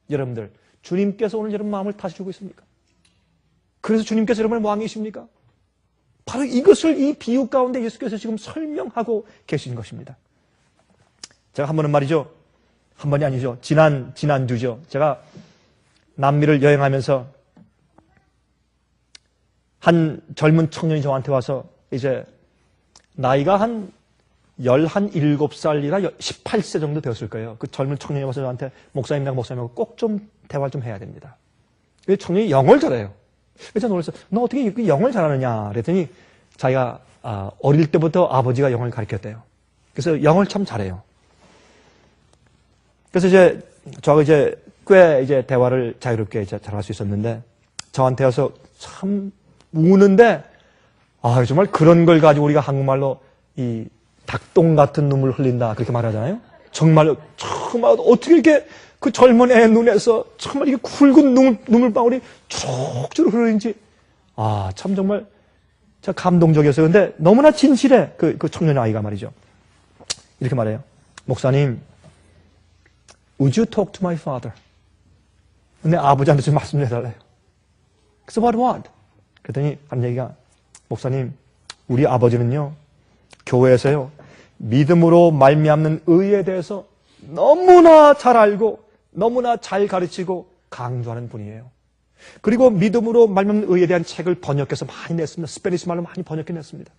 여러분들, 주님께서 오늘 여러분 마음을 다스리고 있습니까? 그래서 주님께서 여러분의 왕이십니까? 바로 이것을 이 비유 가운데 예수께서 지금 설명하고 계신 것입니다. 제가 한 번은 말이죠. 한 번이 아니죠. 지난주죠. 제가 남미를 여행하면서 한 젊은 청년이 저한테 와서 이제 나이가 한 17살이나 18세 정도 되었을 거예요. 그 젊은 청년이 와서 저한테 목사님하고 꼭 좀 대화를 좀 해야 됩니다. 그 청년이 영어를 잘해요. 그래서 놀랐어요. 너 어떻게 영어를 잘하느냐? 그랬더니 자기가 어릴 때부터 아버지가 영어를 가르쳤대요. 그래서 영어를 참 잘해요. 그래서 저하고 꽤 대화를 자유롭게 잘할 수 있었는데 저한테 와서 참 우는데 정말 그런 걸 가지고 우리가 한국말로 이 닭똥 같은 눈물 흘린다 그렇게 말하잖아요. 정말 어떻게 이렇게 그 젊은 애 눈에서 정말 이게 굵은 눈물방울이 주룩주룩 흐르는지 참 정말 감동적이었어요. 근데 너무나 진실해 그 청년 아이가 말이죠. 이렇게 말해요. 목사님, Would you talk to my father? 근데 아버지한테 좀 말씀 해달래요. 그래서 what? 그랬더니 하는 얘기가 목사님, 우리 아버지는요 교회에서요 믿음으로 말미암는 의에 대해서 너무나 잘 알고 너무나 잘 가르치고 강조하는 분이에요. 그리고 믿음으로 말미암는 의에 대한 책을 번역해서 많이 냈습니다. 스페니시 말로 많이 번역해 냈습니다.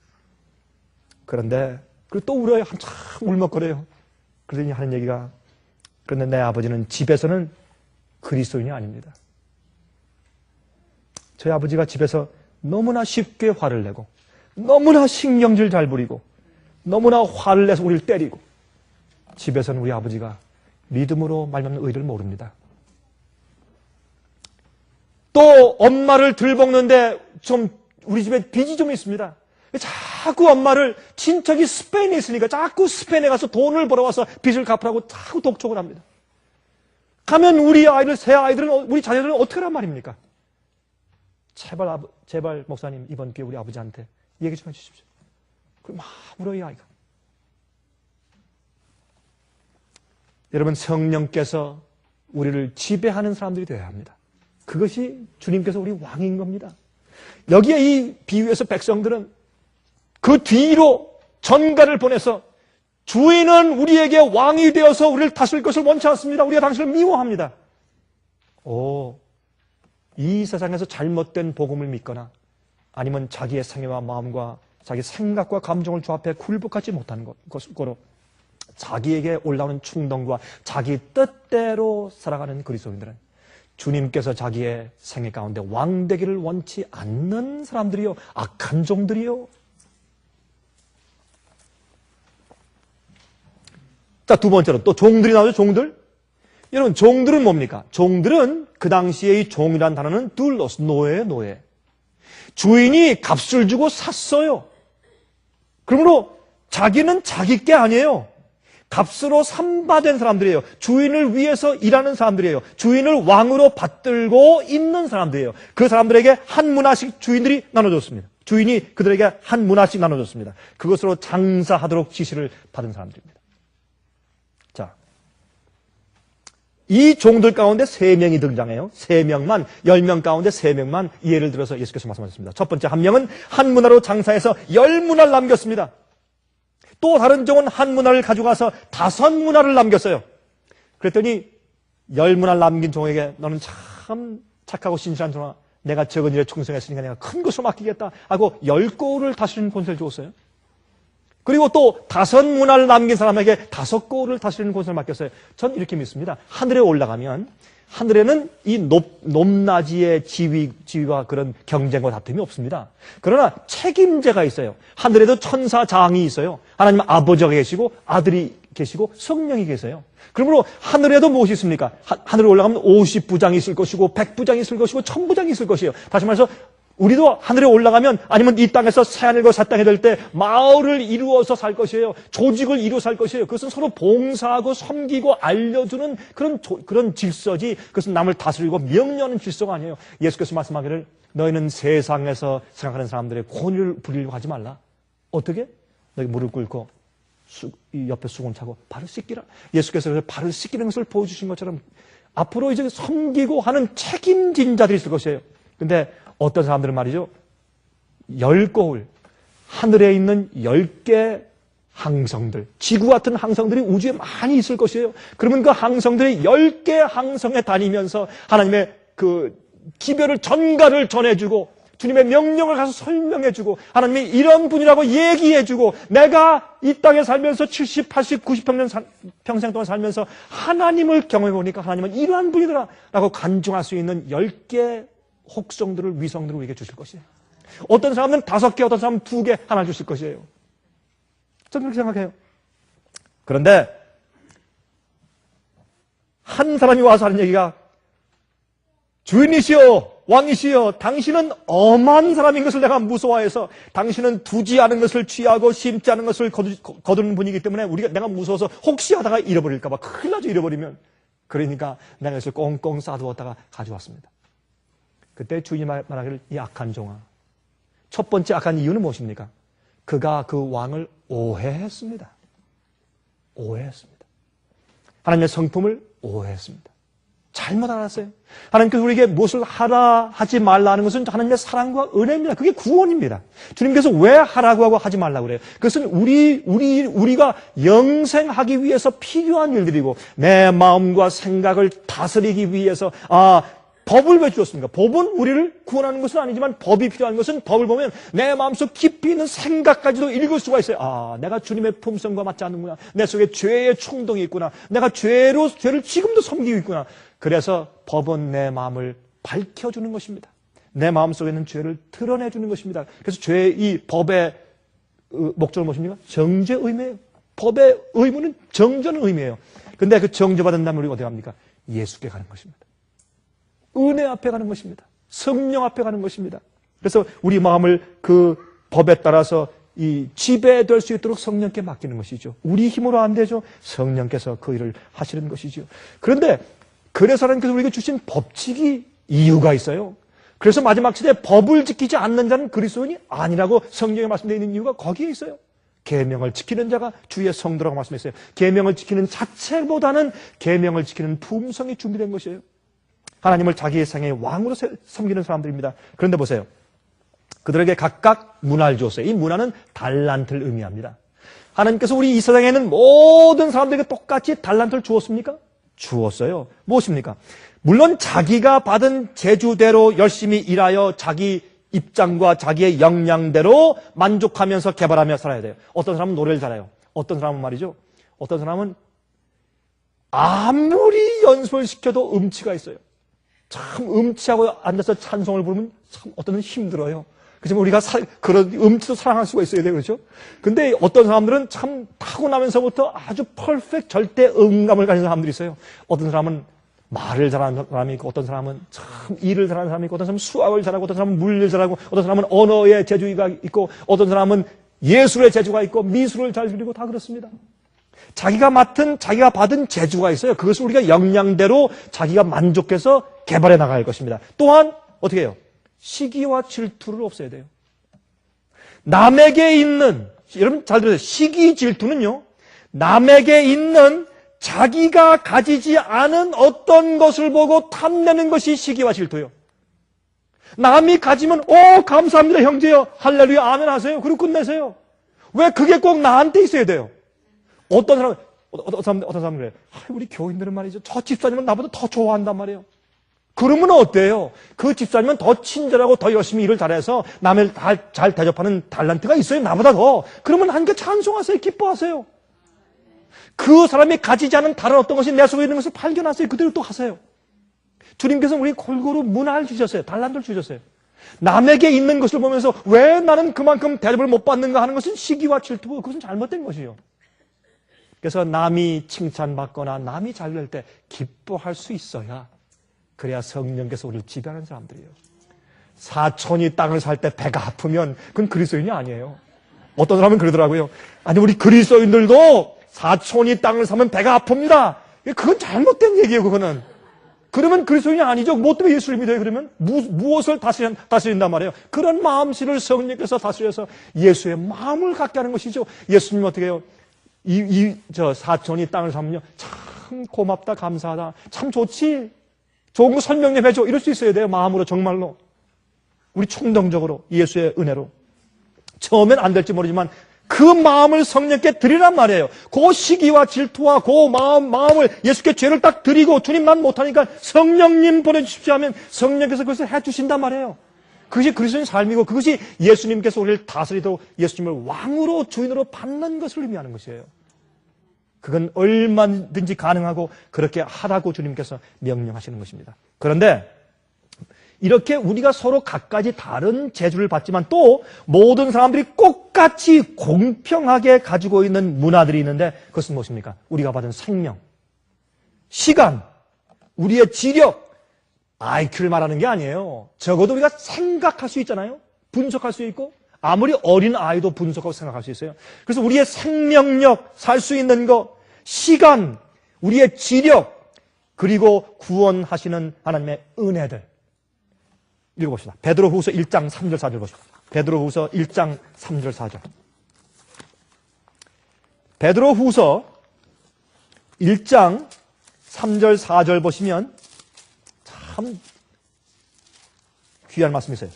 그런데 그리고 또 울어요. 한참 울먹거려요. 그러더니 하는 얘기가 그런데 내 아버지는 집에서는 그리스도인이 아닙니다. 저희 아버지가 집에서 너무나 쉽게 화를 내고 너무나 신경질 잘 부리고 너무나 화를 내서 우리를 때리고 집에서는 우리 아버지가 믿음으로 말미암는 의를 모릅니다. 또 엄마를 들볶는데 좀 우리 집에 빚이 좀 있습니다. 자꾸 엄마를 친척이 스페인에 있으니까 자꾸 스페인에 가서 돈을 벌어와서 빚을 갚으라고 자꾸 독촉을 합니다. 가면 우리 자녀들은 어떻게 하란 말입니까? 제발 목사님 이번 기회에 우리 아버지한테 얘기 좀 해주십시오. 막 울어요 이 아이가. 여러분 성령께서 우리를 지배하는 사람들이 되어야 합니다. 그것이 주님께서 우리 왕인 겁니다. 여기에 이 비유에서 백성들은 그 뒤로 전가를 보내서 주인은 우리에게 왕이 되어서 우리를 다스릴 것을 원치 않습니다. 우리가 당신을 미워합니다. 이 세상에서 잘못된 복음을 믿거나 아니면 자기의 생애와 마음과 자기 생각과 감정을 조합해 굴복하지 못하는 것으로 자기에게 올라오는 충동과 자기 뜻대로 살아가는 그리스도인들은 주님께서 자기의 생애 가운데 왕 되기를 원치 않는 사람들이요, 악한 종들이요. 자, 두 번째로 또 종들이 나오죠. 종들. 여러분, 종들은 뭡니까? 종들은 그 당시에 이 종이란 단어는 둘로스, 노예예요, 노예. 주인이 값을 주고 샀어요. 그러므로 자기는 자기 게 아니에요. 값으로 삼바된 사람들이에요. 주인을 위해서 일하는 사람들이에요. 주인을 왕으로 받들고 있는 사람들이에요. 그 사람들에게 한 문화씩 주인들이 나눠줬습니다. 주인이 그들에게 한 문화씩 나눠줬습니다. 그것으로 장사하도록 지시를 받은 사람들입니다. 자, 이 종들 가운데 3명이 등장해요. 3명만, 10명 가운데 3명만 예를 들어서 예수께서 말씀하셨습니다. 첫 번째 한 명은 한 문화로 장사해서 10문화를 남겼습니다. 또 다른 종은 한 문화를 가져가서 5문화를 남겼어요. 그랬더니 10문화를 남긴 종에게 너는 참 착하고 신실한 종아, 내가 적은 일에 충성했으니까 내가 큰 것을 맡기겠다 하고 10고울을 다스리는 권세를 주었어요. 그리고 또 5문화를 남긴 사람에게 5고울을 다스리는 권세를 맡겼어요. 전 이렇게 믿습니다. 하늘에 올라가면 하늘에는 이 높낮이의 지위와 그런 경쟁과 다툼이 없습니다. 그러나 책임자가 있어요. 하늘에도 천사장이 있어요. 하나님 아버지가 계시고 아들이 계시고 성령이 계세요. 그러므로 하늘에도 무엇이 있습니까? 하늘에 올라가면 50부장이 있을 것이고 100부장이 있을 것이고 1000부장이 있을 것이에요. 다시 말해서 우리도 하늘에 올라가면 아니면 이 땅에서 새하늘과 새 땅이 될 때 마을을 이루어서 살 것이에요. 조직을 이루어 살 것이에요. 그것은 서로 봉사하고 섬기고 알려주는 그런 질서지, 그것은 남을 다스리고 명령하는 질서가 아니에요. 예수께서 말씀하기를 너희는 세상에서 생각하는 사람들의 권위를 부리려고 하지 말라. 어떻게? 너희 무릎 꿇고 옆에 수건 차고 발을 씻기라. 예수께서 발을 씻기는 것을 보여주신 것처럼 앞으로 이제 섬기고 하는 책임진 자들이 있을 것이에요. 근데 어떤 사람들은 말이죠, 10고울, 하늘에 있는 10개 항성들, 지구 같은 항성들이 우주에 많이 있을 것이에요. 그러면 그 항성들이 10개 항성에 다니면서 하나님의 그 기별을, 전가를 전해주고 주님의 명령을 가서 설명해주고 하나님이 이런 분이라고 얘기해주고 내가 이 땅에 살면서 70, 80, 90평생 평생 동안 살면서 하나님을 경험해보니까 하나님은 이러한 분이더라 라고 간증할 수 있는 10개 혹성들을, 위성들을 우리에게 주실 것이에요. 어떤 사람은 5개, 어떤 사람은 2개, 하나 주실 것이에요. 저는 그렇게 생각해요. 그런데 한 사람이 와서 하는 얘기가 주인이시여, 왕이시여, 당신은 엄한 사람인 것을 내가 무서워해서 당신은 두지 않은 것을 취하고 심지 않은 것을 거두는 분이기 때문에 내가 무서워서 혹시 하다가 잃어버릴까 봐. 큰일 나죠, 잃어버리면. 그러니까 내가 이것을 꽁꽁 싸두었다가 가져왔습니다. 그때 주인이 말하기를 이 악한 종아. 첫 번째 악한 이유는 무엇입니까? 그가 그 왕을 오해했습니다. 오해했습니다. 하나님의 성품을 오해했습니다. 잘못 알았어요. 하나님께서 우리에게 무엇을 하라 하지 말라 하는 것은 하나님의 사랑과 은혜입니다. 그게 구원입니다. 주님께서 왜 하라고 하고 하지 말라고 그래요? 그것은 우리가 영생하기 위해서 필요한 일들이고 내 마음과 생각을 다스리기 위해서 법을 왜 주었습니까? 법은 우리를 구원하는 것은 아니지만 법이 필요한 것은 법을 보면 내 마음속 깊이 있는 생각까지도 읽을 수가 있어요. 내가 주님의 품성과 맞지 않는구나. 내 속에 죄의 충동이 있구나. 내가 죄를 지금도 섬기고 있구나. 그래서 법은 내 마음을 밝혀주는 것입니다. 내 마음속에 있는 죄를 드러내주는 것입니다. 그래서 이 법의 목적은 무엇입니까? 정죄 의무예요. 법의 의무는 정죄는 의무예요. 근데 그 정죄받은 다음에 우리가 어디 갑니까? 예수께 가는 것입니다. 은혜 앞에 가는 것입니다. 성령 앞에 가는 것입니다. 그래서 우리 마음을 그 법에 따라서 이 지배될 수 있도록 성령께 맡기는 것이죠. 우리 힘으로 안 되죠. 성령께서 그 일을 하시는 것이죠. 그런데 그래서 하나님께서 우리에게 주신 법칙이 이유가 있어요. 그래서 마지막 시대에 법을 지키지 않는 자는 그리스도인이 아니라고 성경에 말씀되어 있는 이유가 거기에 있어요. 계명을 지키는 자가 주의 성도라고 말씀했어요. 계명을 지키는 자체보다는 계명을 지키는 품성이 준비된 것이에요. 하나님을 자기의 생애의 왕으로 섬기는 사람들입니다. 그런데 보세요. 그들에게 각각 문화를 주었어요. 이 문화는 달란트를 의미합니다. 하나님께서 우리 이 세상에 있는 모든 사람들에게 똑같이 달란트를 주었습니까? 주었어요. 무엇입니까? 물론 자기가 받은 재주대로 열심히 일하여 자기 입장과 자기의 역량대로 만족하면서 개발하며 살아야 돼요. 어떤 사람은 노래를 잘해요. 어떤 사람은 말이죠. 어떤 사람은 아무리 연습을 시켜도 음치가 있어요. 참 음치하고 앉아서 찬송을 부르면 참 어떤 은 힘들어요. 그렇지만 우리가 그런 음치도 사랑할 수가 있어야 돼요. 그렇죠? 근데 어떤 사람들은 참 타고나면서부터 아주 퍼펙트 절대 음감을 가진 사람들이 있어요. 어떤 사람은 말을 잘하는 사람이 있고, 어떤 사람은 참 일을 잘하는 사람이 있고, 어떤 사람은 수학을 잘하고, 어떤 사람은 물리를 잘하고, 어떤 사람은 언어의 재주가 있고, 어떤 사람은 예술의 재주가 있고, 미술을 잘 그리고 다 그렇습니다. 자기가 받은 재주가 있어요. 그것을 우리가 역량대로 자기가 만족해서 개발해 나갈 것입니다. 또한 어떻게 해요? 시기와 질투를 없애야 돼요. 남에게 있는, 여러분 잘 들으세요. 시기 질투는요, 남에게 있는 자기가 가지지 않은 어떤 것을 보고 탐내는 것이 시기와 질투예요. 남이 가지면 감사합니다 형제요, 할렐루야 아멘 하세요. 그리고 끝내세요. 왜 그게 꼭 나한테 있어야 돼요? 어떤 사람은 그래요. 우리 교인들은 말이죠, 저 집사님은 나보다 더 좋아한단 말이에요. 그러면 어때요? 그 집사님은 더 친절하고 더 열심히 일을 잘해서 남을 잘 대접하는 달란트가 있어요. 나보다 더. 그러면 하나님께 찬송하세요. 기뻐하세요. 그 사람이 가지지 않은 다른 어떤 것이 내 속에 있는 것을 발견하세요. 그대로 또 하세요. 주님께서 우리 골고루 문화를 주셨어요. 달란트를 주셨어요. 남에게 있는 것을 보면서 왜 나는 그만큼 대접을 못 받는가 하는 것은 시기와 질투고 그것은 잘못된 것이에요. 그래서 남이 칭찬받거나 남이 잘 될 때 기뻐할 수 있어야, 그래야 성령께서 우리를 지배하는 사람들이에요. 사촌이 땅을 살 때 배가 아프면 그건 그리스도인이 아니에요. 어떤 사람은 그러더라고요. 아니 우리 그리스도인들도 사촌이 땅을 사면 배가 아픕니다. 그건 잘못된 얘기예요. 그거는. 그러면 그리스도인이 아니죠. 뭐 때문에 예수를 믿어요? 그러면 무엇을 다스린단 말이에요? 그런 마음씨를 성령께서 다스려서 예수의 마음을 갖게 하는 것이죠. 예수님 어떻게 해요? 저 사촌이 땅을 사면요, 참 고맙다, 감사하다, 참 좋지, 좋은 거 설명 좀 해줘, 이럴 수 있어야 돼요. 마음으로, 정말로. 우리 충동적으로, 예수의 은혜로. 처음엔 안 될지 모르지만 그 마음을 성령께 드리란 말이에요. 그 시기와 질투와 그 마음을 예수께 죄를 딱 드리고, 주님 난 못하니까 성령님 보내주십시오 하면 성령께서 그것을 해주신단 말이에요. 그것이 그리스도인 삶이고, 그것이 예수님께서 우리를 다스리도록 예수님을 왕으로, 주인으로 받는 것을 의미하는 것이에요. 그건 얼마든지 가능하고 그렇게 하라고 주님께서 명령하시는 것입니다. 그런데 이렇게 우리가 서로 각가지 다른 재주를 받지만 또 모든 사람들이 똑같이 공평하게 가지고 있는 문화들이 있는데, 그것은 무엇입니까? 우리가 받은 생명, 시간, 우리의 지력, IQ를 말하는 게 아니에요. 적어도 우리가 생각할 수 있잖아요. 분석할 수 있고, 아무리 어린 아이도 분석하고 생각할 수 있어요. 그래서 우리의 생명력, 살 수 있는 것, 시간, 우리의 지력, 그리고 구원하시는 하나님의 은혜들. 읽어봅시다. 베드로후서 1장 3절 4절 보십시오. 베드로후서 1장 3절 4절. 베드로후서 1장 3절 4절 보시면 참 귀한 말씀이 있어요.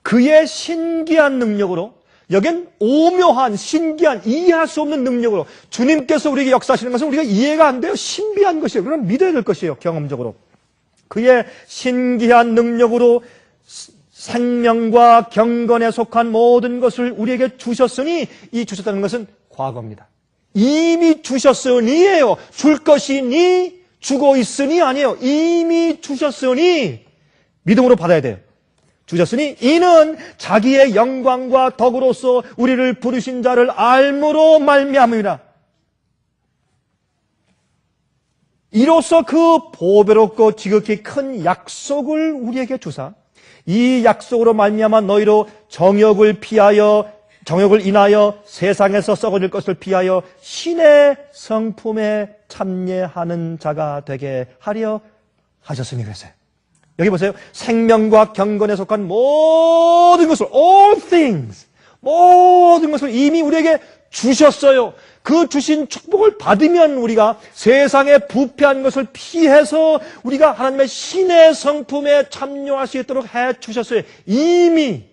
그의 신기한 능력으로, 여긴 오묘한, 신기한, 이해할 수 없는 능력으로 주님께서 우리에게 역사하시는 것은 우리가 이해가 안 돼요. 신비한 것이에요. 그럼 믿어야 될 것이에요. 경험적으로. 그의 신기한 능력으로 생명과 경건에 속한 모든 것을 우리에게 주셨으니, 이 주셨다는 것은 과거입니다. 이미 주셨으니예요. 줄 것이니, 주고 있으니 아니에요. 이미 주셨으니 믿음으로 받아야 돼요. 주셨으니 이는 자기의 영광과 덕으로서 우리를 부르신 자를 알므로 말미암으리라. 이로써 그 보배롭고 지극히 큰 약속을 우리에게 주사, 이 약속으로 말미암아 너희로 정욕을 인하여 세상에서 썩어질 것을 피하여 신의 성품에 참여하는 자가 되게 하려 하셨으니 그랬어요. 여기 보세요. 생명과 경건에 속한 모든 것을, all things, 모든 것을 이미 우리에게 주셨어요. 그 주신 축복을 받으면 우리가 세상에 부패한 것을 피해서 우리가 하나님의 신의 성품에 참여할 수 있도록 해 주셨어요. 이미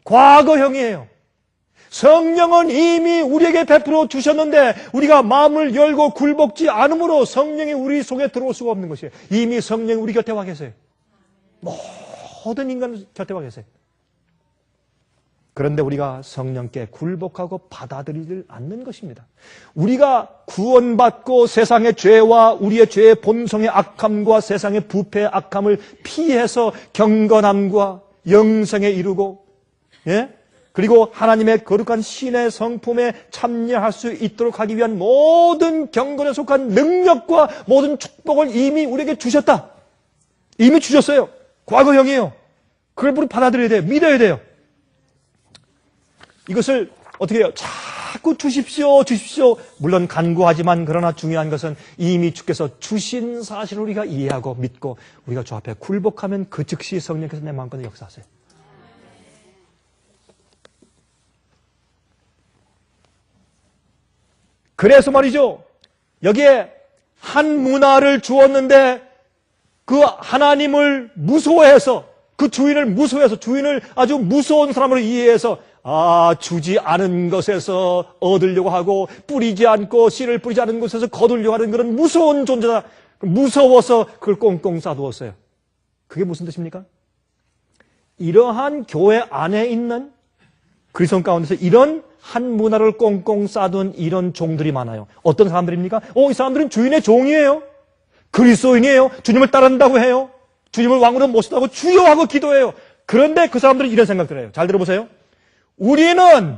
과거형이에요. 성령은 이미 우리에게 베풀어 주셨는데 우리가 마음을 열고 굴복지 않으므로 성령이 우리 속에 들어올 수가 없는 것이에요. 이미 성령이 우리 곁에 와 계세요. 모든 인간 곁에 와 계세요. 그런데 우리가 성령께 굴복하고 받아들이지 않는 것입니다. 우리가 구원받고 세상의 죄와 우리의 죄의 본성의 악함과 세상의 부패의 악함을 피해서 경건함과 영생에 이르고, 예? 그리고 하나님의 거룩한 신의 성품에 참여할 수 있도록 하기 위한 모든 경건에 속한 능력과 모든 축복을 이미 우리에게 주셨다. 이미 주셨어요. 과거형이에요. 그걸 우리 받아들여야 돼요. 믿어야 돼요. 이것을 어떻게 해요? 자꾸 주십시오, 주십시오. 물론 간구하지만 그러나 중요한 것은 이미 주께서 주신 사실을 우리가 이해하고 믿고 우리가 주 앞에 굴복하면 그 즉시 성령께서 내 마음껏 역사하세요. 그래서 말이죠. 여기에 한 문화를 주었는데 그 하나님을 무소해서 그 주인을 무소해서 주인을 아주 무서운 사람으로 이해해서 주지 않은 것에서 얻으려고 하고 뿌리지 않고 씨를 뿌리지 않은 곳에서 거두려고 하는 그런 무서운 존재다. 무서워서 그걸 꽁꽁 싸두었어요. 그게 무슨 뜻입니까? 이러한 교회 안에 있는 그리스도 가운데서 이런 한 문화를 꽁꽁 싸둔 이런 종들이 많아요. 어떤 사람들입니까? 이 사람들은 주인의 종이에요. 그리스도인이에요. 주님을 따른다고 해요. 주님을 왕으로 모시다고 주여 하고 기도해요. 그런데 그 사람들은 이런 생각들을 해요. 잘 들어보세요. 우리는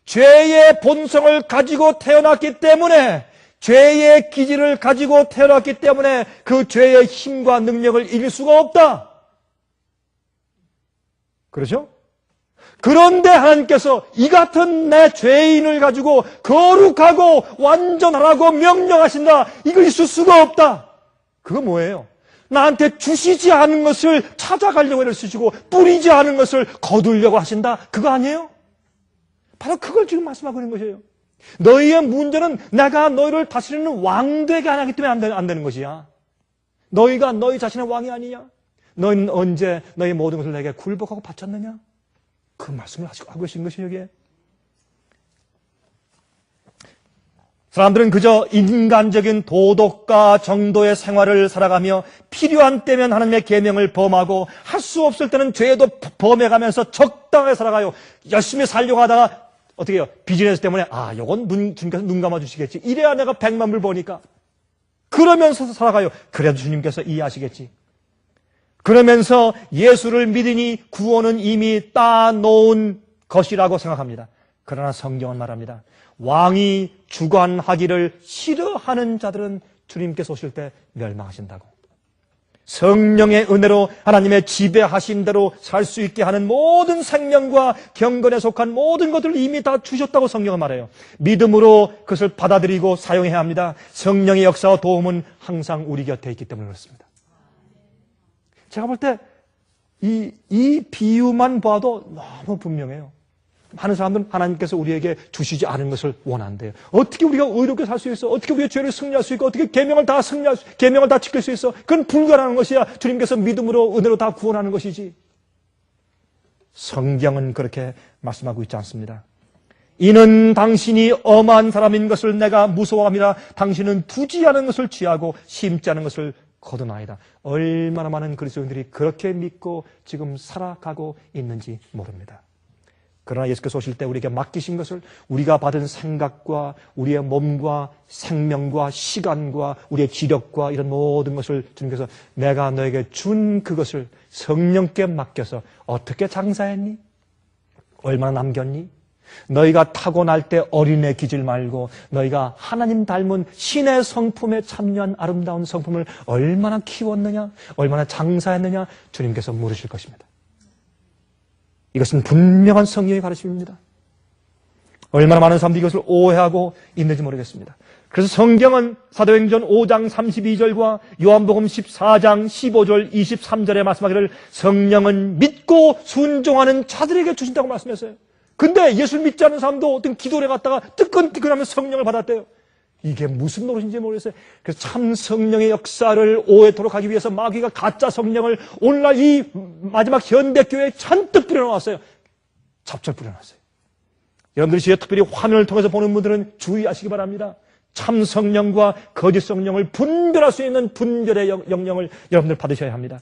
죄의 본성을 가지고 태어났기 때문에 죄의 기질을 가지고 태어났기 때문에 그 죄의 힘과 능력을 이길 수가 없다. 그렇죠? 그런데 하나님께서 이 같은 내 죄인을 가지고 거룩하고 완전하라고 명령하신다. 이걸 있을 수가 없다. 그거 뭐예요? 나한테 주시지 않은 것을 찾아가려고 애를 쓰시고 뿌리지 않은 것을 거두려고 하신다. 그거 아니에요? 바로 그걸 지금 말씀하고 있는 것이에요. 너희의 문제는 내가 너희를 다스리는 왕 되게 안 하기 때문에 안 되는 것이야. 너희가 너희 자신의 왕이 아니냐? 너희는 언제 너희 모든 것을 내게 굴복하고 바쳤느냐? 그 말씀을 하고 계신 것이 여기에. 사람들은 그저 인간적인 도덕과 정도의 생활을 살아가며 필요한 때면 하나님의 계명을 범하고 할 수 없을 때는 죄도 범해가면서 적당하게 살아가요. 열심히 살려고 하다가 어떻게 해요? 비즈니스 때문에 요건 주님께서 눈 감아주시겠지. 이래야 내가 100만 불 버니까. 그러면서 살아가요. 그래도 주님께서 이해하시겠지. 그러면서 예수를 믿으니 구원은 이미 따놓은 것이라고 생각합니다. 그러나 성경은 말합니다. 왕이 주관하기를 싫어하는 자들은 주님께서 오실 때 멸망하신다고. 성령의 은혜로 하나님의 지배하신 대로 살 수 있게 하는 모든 생명과 경건에 속한 모든 것들을 이미 다 주셨다고 성경은 말해요. 믿음으로 그것을 받아들이고 사용해야 합니다. 성령의 역사와 도움은 항상 우리 곁에 있기 때문에 그렇습니다. 제가 볼 때 이 비유만 봐도 너무 분명해요. 많은 사람들은 하나님께서 우리에게 주시지 않은 것을 원한대요. 어떻게 우리가 의롭게 살 수 있어? 어떻게 우리의 죄를 승리할 수 있고 어떻게 계명을 다 지킬 수 있어? 그건 불가능한 것이야. 주님께서 믿음으로 은혜로 다 구원하는 것이지. 성경은 그렇게 말씀하고 있지 않습니다. 이는 당신이 엄한 사람인 것을 내가 무서워합니다. 당신은 두지 않은 것을 취하고 심지 않은 것을 거두나이다. 얼마나 많은 그리스도인들이 그렇게 믿고 지금 살아가고 있는지 모릅니다. 그러나 예수께서 오실 때 우리에게 맡기신 것을 우리가 받은 생각과 우리의 몸과 생명과 시간과 우리의 지력과 이런 모든 것을 주님께서 내가 너에게 준 그것을 성령께 맡겨서 어떻게 장사했니? 얼마나 남겼니? 너희가 타고날 때 어린애 기질 말고 너희가 하나님 닮은 신의 성품에 참여한 아름다운 성품을 얼마나 키웠느냐? 얼마나 장사했느냐? 주님께서 물으실 것입니다. 이것은 분명한 성령의 가르침입니다. 얼마나 많은 사람들이 이것을 오해하고 있는지 모르겠습니다. 그래서 성경은 사도행전 5장 32절과 요한복음 14장 15절 23절에 말씀하기를 성령은 믿고 순종하는 자들에게 주신다고 말씀했어요. 근데 예수 믿지 않는 사람도 어떤 기도를 갔다가 뜨끈뜨끈하면 성령을 받았대요. 이게 무슨 노릇인지 모르겠어요. 그래서 참 성령의 역사를 오해토록 하기 위해서 마귀가 가짜 성령을 오늘날 이 마지막 현대교회에 잔뜩 뿌려놓았어요. 잡철 뿌려놨어요. 여러분들이 지금 특별히 화면을 통해서 보는 분들은 주의하시기 바랍니다. 참 성령과 거짓 성령을 분별할 수 있는 분별의 영령을 여러분들 받으셔야 합니다.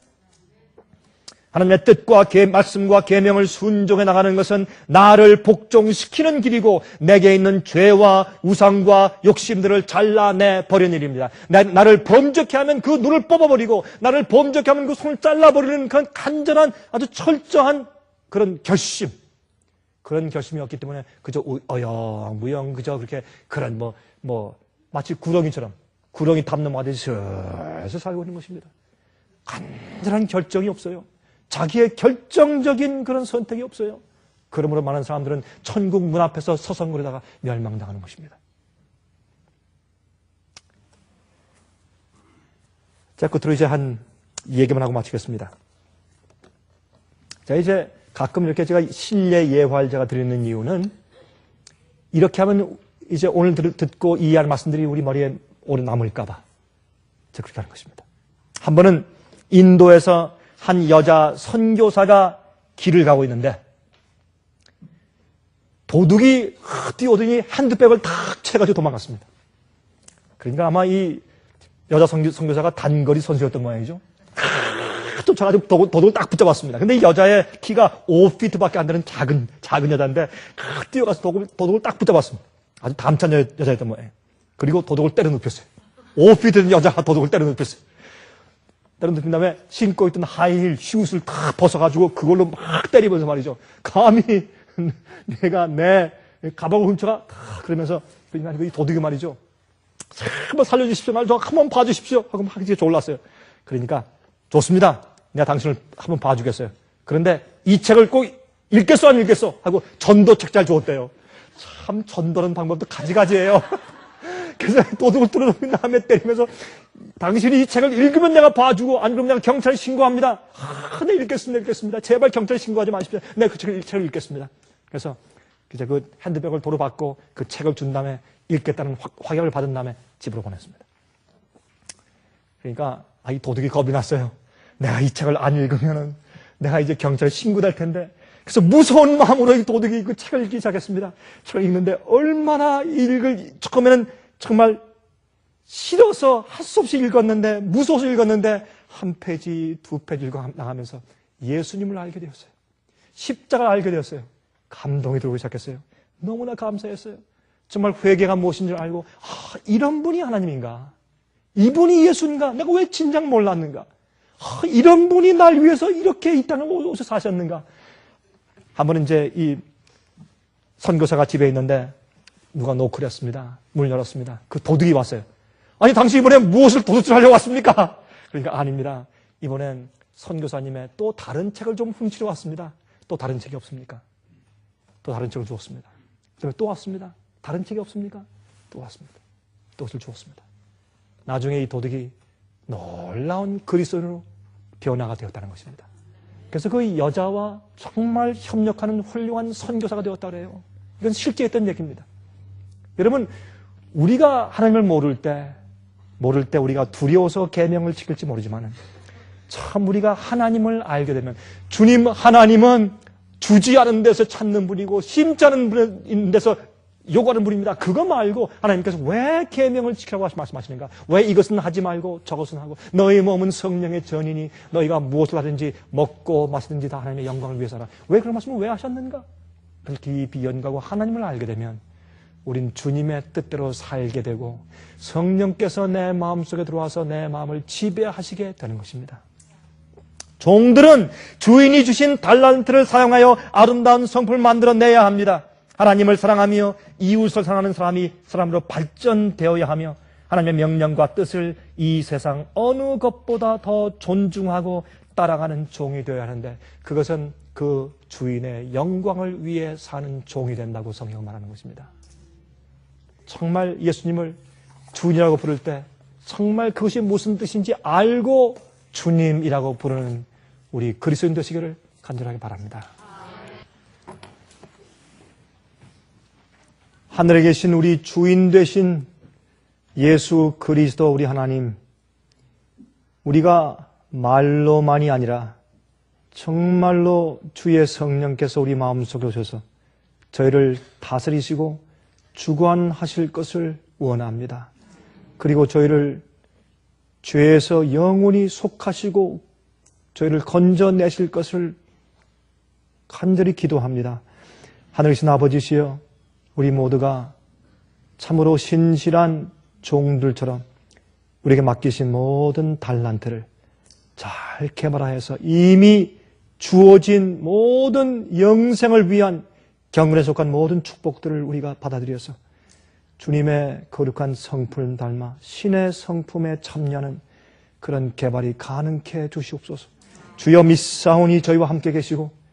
하나님의 뜻과 말씀과 계명을 순종해 나가는 것은 나를 복종시키는 길이고 내게 있는 죄와 우상과 욕심들을 잘라내 버리는 일입니다. 나를 범죄케 하면 그 눈을 뽑아버리고 나를 범죄케 하면 그 손을 잘라버리는 그런 간절한 아주 철저한 그런 결심. 그런 결심이었기 때문에 그저 어영무영 그저 그렇게 그런 마치 구렁이 담 넘어가듯이 슬슬 살고 있는 것입니다. 간절한 결정이 없어요. 자기의 결정적인 그런 선택이 없어요. 그러므로 많은 사람들은 천국 문 앞에서 서성거리다가 멸망당하는 것입니다. 자, 끝으로 이제 한 얘기만 하고 마치겠습니다. 자, 이제 가끔 이렇게 제가 신례 예화를 제가 드리는 이유는 이렇게 하면 이제 오늘 듣고 이해할 말씀들이 우리 머리에 오래 남을까봐 제가 그렇게 하는 것입니다. 한 번은 인도에서 한 여자 선교사가 길을 가고 있는데 도둑이 뛰어오더니 핸드백을 탁 채가지고 도망갔습니다. 그러니까 아마 이 여자 선교사가 단거리 선수였던 모양이죠. 쫓아가지고 도둑을 딱 붙잡았습니다. 근데 이 여자의 키가 5피트밖에 안 되는 작은 여자인데 뛰어가서 도둑을 딱 붙잡았습니다. 아주 담찬 여자였던 모양이에요. 그리고 도둑을 때려 눕혔어요. 5피트 된 여자가 도둑을 때려 눕혔어요. 때려 눕힌 다음에 신고 있던 하이힐 슛을 탁 벗어가지고 그걸로 막 때리면서 말이죠. 감히 내가 내 가방을 훔쳐가 그러면서 이 도둑이 말이죠. 한번 살려주십시오. 말이죠. 한번 봐주십시오. 하고 막 이제 졸랐어요. 그러니까 좋습니다. 내가 당신을 한번 봐주겠어요. 그런데 이 책을 꼭 읽겠어 안 읽겠어? 하고 전도 책자를 주었대요. 참 전도는 방법도 가지가지예요. 그래서 도둑을 뚫어놓은 다음에 때리면서 당신이 이 책을 읽으면 내가 봐주고 안 그러면 내가 경찰에 신고합니다. 네, 읽겠습니다. 제발 경찰에 신고하지 마십시오. 내가 그 책을 읽겠습니다. 그래서 이제 그 핸드백을 도로 받고 그 책을 준 다음에 읽겠다는 확약을 받은 다음에 집으로 보냈습니다. 그러니까 이 도둑이 겁이 났어요. 내가 이 책을 안 읽으면은 내가 이제 경찰에 신고될 텐데. 그래서 무서운 마음으로 이 도둑이 그 책을 읽기 시작했습니다. 책을 읽는데 얼마나 처음에는 정말 싫어서 할 수 없이 읽었는데 무서워서 읽었는데 한 페이지 두 페이지 읽어 나가면서 예수님을 알게 되었어요. 십자가를 알게 되었어요. 감동이 들어오기 시작했어요. 너무나 감사했어요. 정말 회개가 무엇인 줄 알고 이런 분이 하나님인가? 이분이 예수인가? 내가 왜 진작 몰랐는가? 이런 분이 날 위해서 이렇게 이 땅에 오셔서 사셨는가? 한 번은 이제 이 선교사가 집에 있는데 누가 노크를 했습니다. 문을 열었습니다. 그 도둑이 왔어요. 아니 당신 이번에 무엇을 도둑질하려고 왔습니까? 그러니까 아닙니다. 이번엔 선교사님의 또 다른 책을 좀 훔치러 왔습니다. 또 다른 책이 없습니까? 또 다른 책을 주었습니다. 그다음에 또 왔습니다. 다른 책이 없습니까? 또 왔습니다. 또 그것을 주었습니다. 나중에 이 도둑이 놀라운 그리스도인으로 변화가 되었다는 것입니다. 그래서 그 여자와 정말 협력하는 훌륭한 선교사가 되었다 그래요. 이건 실제 했던 얘기입니다. 여러분, 우리가 하나님을 모를 때 우리가 두려워서 계명을 지킬지 모르지만 참 우리가 하나님을 알게 되면 주님 하나님은 주지 않은 데서 찾는 분이고 심지 않은 데서 요구하는 분입니다. 그거 말고 하나님께서 왜 계명을 지키라고 말씀하시는가? 왜 이것은 하지 말고 저것은 하고 너희 몸은 성령의 전이니 너희가 무엇을 하든지 먹고 마시든지 다 하나님의 영광을 위해서라. 왜 그런 말씀을 왜 하셨는가? 그래서 깊이 연구하고 하나님을 알게 되면 우린 주님의 뜻대로 살게 되고 성령께서 내 마음속에 들어와서 내 마음을 지배하시게 되는 것입니다. 종들은 주인이 주신 달란트를 사용하여 아름다운 성품을 만들어내야 합니다. 하나님을 사랑하며 이웃을 사랑하는 사람으로 발전되어야 하며 하나님의 명령과 뜻을 이 세상 어느 것보다 더 존중하고 따라가는 종이 되어야 하는데 그것은 그 주인의 영광을 위해 사는 종이 된다고 성경은 말하는 것입니다. 정말 예수님을 주인이라고 부를 때 정말 그것이 무슨 뜻인지 알고 주님이라고 부르는 우리 그리스도인 되시기를 간절하게 바랍니다. 하늘에 계신 우리 주인 되신 예수 그리스도 우리 하나님, 우리가 말로만이 아니라 정말로 주의 성령께서 우리 마음속에 오셔서 저희를 다스리시고 주관하실 것을 원합니다. 그리고 저희를 죄에서 영원히 속하시고 저희를 건져내실 것을 간절히 기도합니다. 하늘이신 아버지시여, 우리 모두가 참으로 신실한 종들처럼 우리에게 맡기신 모든 달란트를 잘 개발하여서 이미 주어진 모든 영생을 위한 경건에 속한 모든 축복들을 우리가 받아들여서 주님의 거룩한 성품을 닮아 신의 성품에 참여하는 그런 개발이 가능케 해 주시옵소서. 주여 믿사오니 저희와 함께 계시고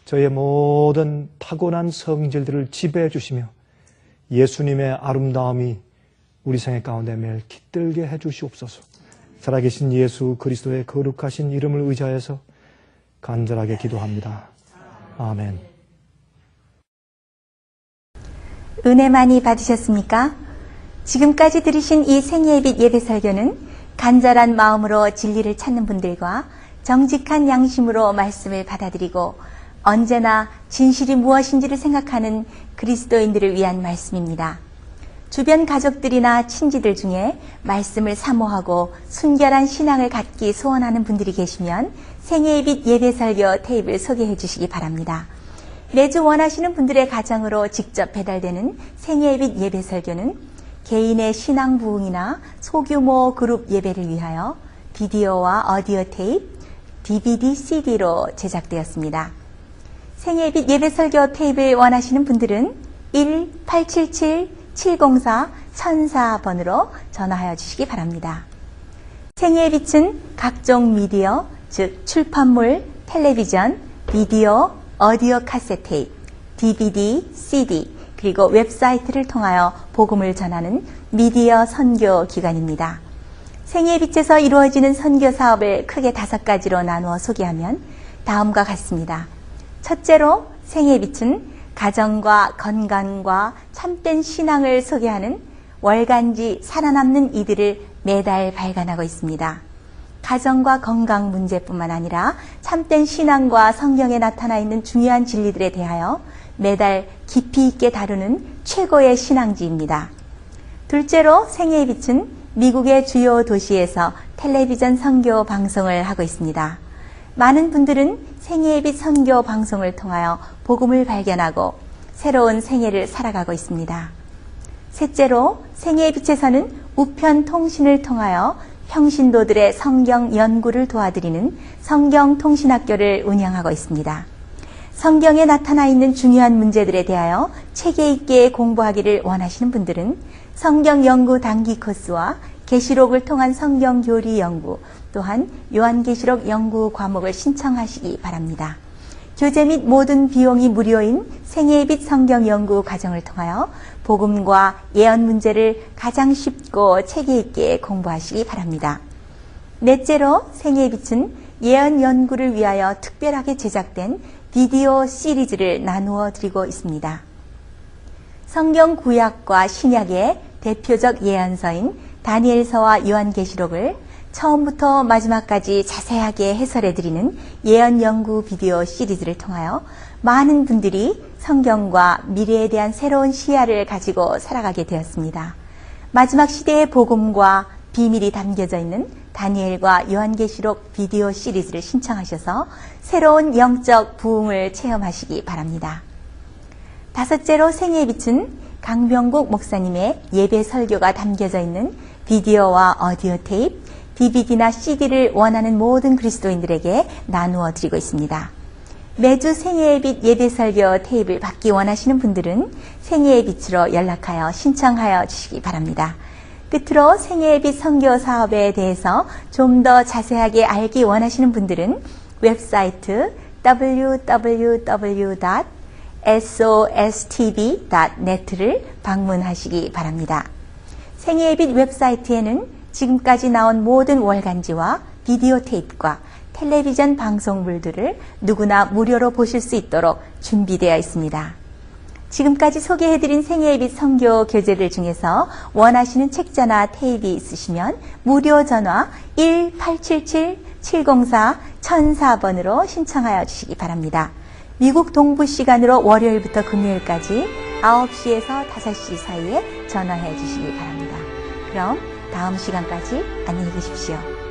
저희의 모든 타고난 성질들을 지배해 주시며 예수님의 아름다움이 우리 생애 가운데 매일 깃들게 해 주시옵소서. 살아계신 예수 그리스도의 거룩하신 이름을 의지하여서 간절하게 기도합니다. 아멘. 은혜 많이 받으셨습니까? 지금까지 들으신 이 생예빛 예배 설교는 간절한 마음으로 진리를 찾는 분들과 정직한 양심으로 말씀을 받아들이고 언제나 진실이 무엇인지를 생각하는 그리스도인들을 위한 말씀입니다. 주변 가족들이나 친지들 중에 말씀을 사모하고 순결한 신앙을 갖기 소원하는 분들이 계시면 생예빛 예배 설교 테이프를 소개해 주시기 바랍니다. 매주 원하시는 분들의 가정으로 직접 배달되는 생예빛 예배 설교는 개인의 신앙 부흥이나 소규모 그룹 예배를 위하여 비디오와 오디오 테이프, DVD, CD로 제작되었습니다. 생예빛 예배 설교 테이프를 원하시는 분들은 1-877-704-1004번으로 전화하여 주시기 바랍니다. 생예빛은 각종 미디어, 즉 출판물, 텔레비전, 비디오, 오디오 카세트 테이프, DVD, CD, 그리고 웹사이트를 통하여 복음을 전하는 미디어 선교 기관입니다. 생예빛에서 이루어지는 선교 사업을 크게 5가지로 나누어 소개하면 다음과 같습니다. 첫째로 생예빛은 가정과 건강과 참된 신앙을 소개하는 월간지 살아남는 이들을 매달 발간하고 있습니다. 가정과 건강 문제뿐만 아니라 참된 신앙과 성경에 나타나 있는 중요한 진리들에 대하여 매달 깊이 있게 다루는 최고의 신앙지입니다. 둘째로 생애의 빛은 미국의 주요 도시에서 텔레비전 선교 방송을 하고 있습니다. 많은 분들은 생애의 빛 선교 방송을 통하여 복음을 발견하고 새로운 생애를 살아가고 있습니다. 셋째로 생애의 빛에서는 우편 통신을 통하여 평신도들의 성경 연구를 도와드리는 성경통신학교를 운영하고 있습니다. 성경에 나타나 있는 중요한 문제들에 대하여 체계 있게 공부하기를 원하시는 분들은 성경 연구 단기 코스와 계시록을 통한 성경 교리 연구, 또한 요한계시록 연구 과목을 신청하시기 바랍니다. 교재 및 모든 비용이 무료인 생애의 빛 성경 연구 과정을 통하여 복음과 예언 문제를 가장 쉽고 체계 있게 공부하시기 바랍니다. 넷째로 생애의 빛은 예언 연구를 위하여 특별하게 제작된 비디오 시리즈를 나누어 드리고 있습니다. 성경 구약과 신약의 대표적 예언서인 다니엘서와 요한계시록을 처음부터 마지막까지 자세하게 해설해 드리는 예언 연구 비디오 시리즈를 통하여 많은 분들이 성경과 미래에 대한 새로운 시야를 가지고 살아가게 되었습니다. 마지막 시대의 복음과 비밀이 담겨져 있는 다니엘과 요한계시록 비디오 시리즈를 신청하셔서 새로운 영적 부흥을 체험하시기 바랍니다. 다섯째로 생애의 빛은 강병국 목사님의 예배 설교가 담겨져 있는 비디오와 오디오 테이프, DVD나 CD를 원하는 모든 그리스도인들에게 나누어 드리고 있습니다. 매주 생애의 빛 예배 설교 테이프를 받기 원하시는 분들은 생애의 빛으로 연락하여 신청하여 주시기 바랍니다. 끝으로 생애의 빛 선교 사업에 대해서 좀 더 자세하게 알기 원하시는 분들은 웹사이트 www.sostv.net를 방문하시기 바랍니다. 생애의 빛 웹사이트에는 지금까지 나온 모든 월간지와 비디오 테이프과 텔레비전 방송물들을 누구나 무료로 보실 수 있도록 준비되어 있습니다. 지금까지 소개해드린 생애의 빛 선교 교재들 중에서 원하시는 책자나 테이프 있으시면 무료 전화 1877-704-1004번으로 신청하여 주시기 바랍니다. 미국 동부 시간으로 월요일부터 금요일까지 9시에서 5시 사이에 전화해 주시기 바랍니다. 그럼 다음 시간까지 안녕히 계십시오.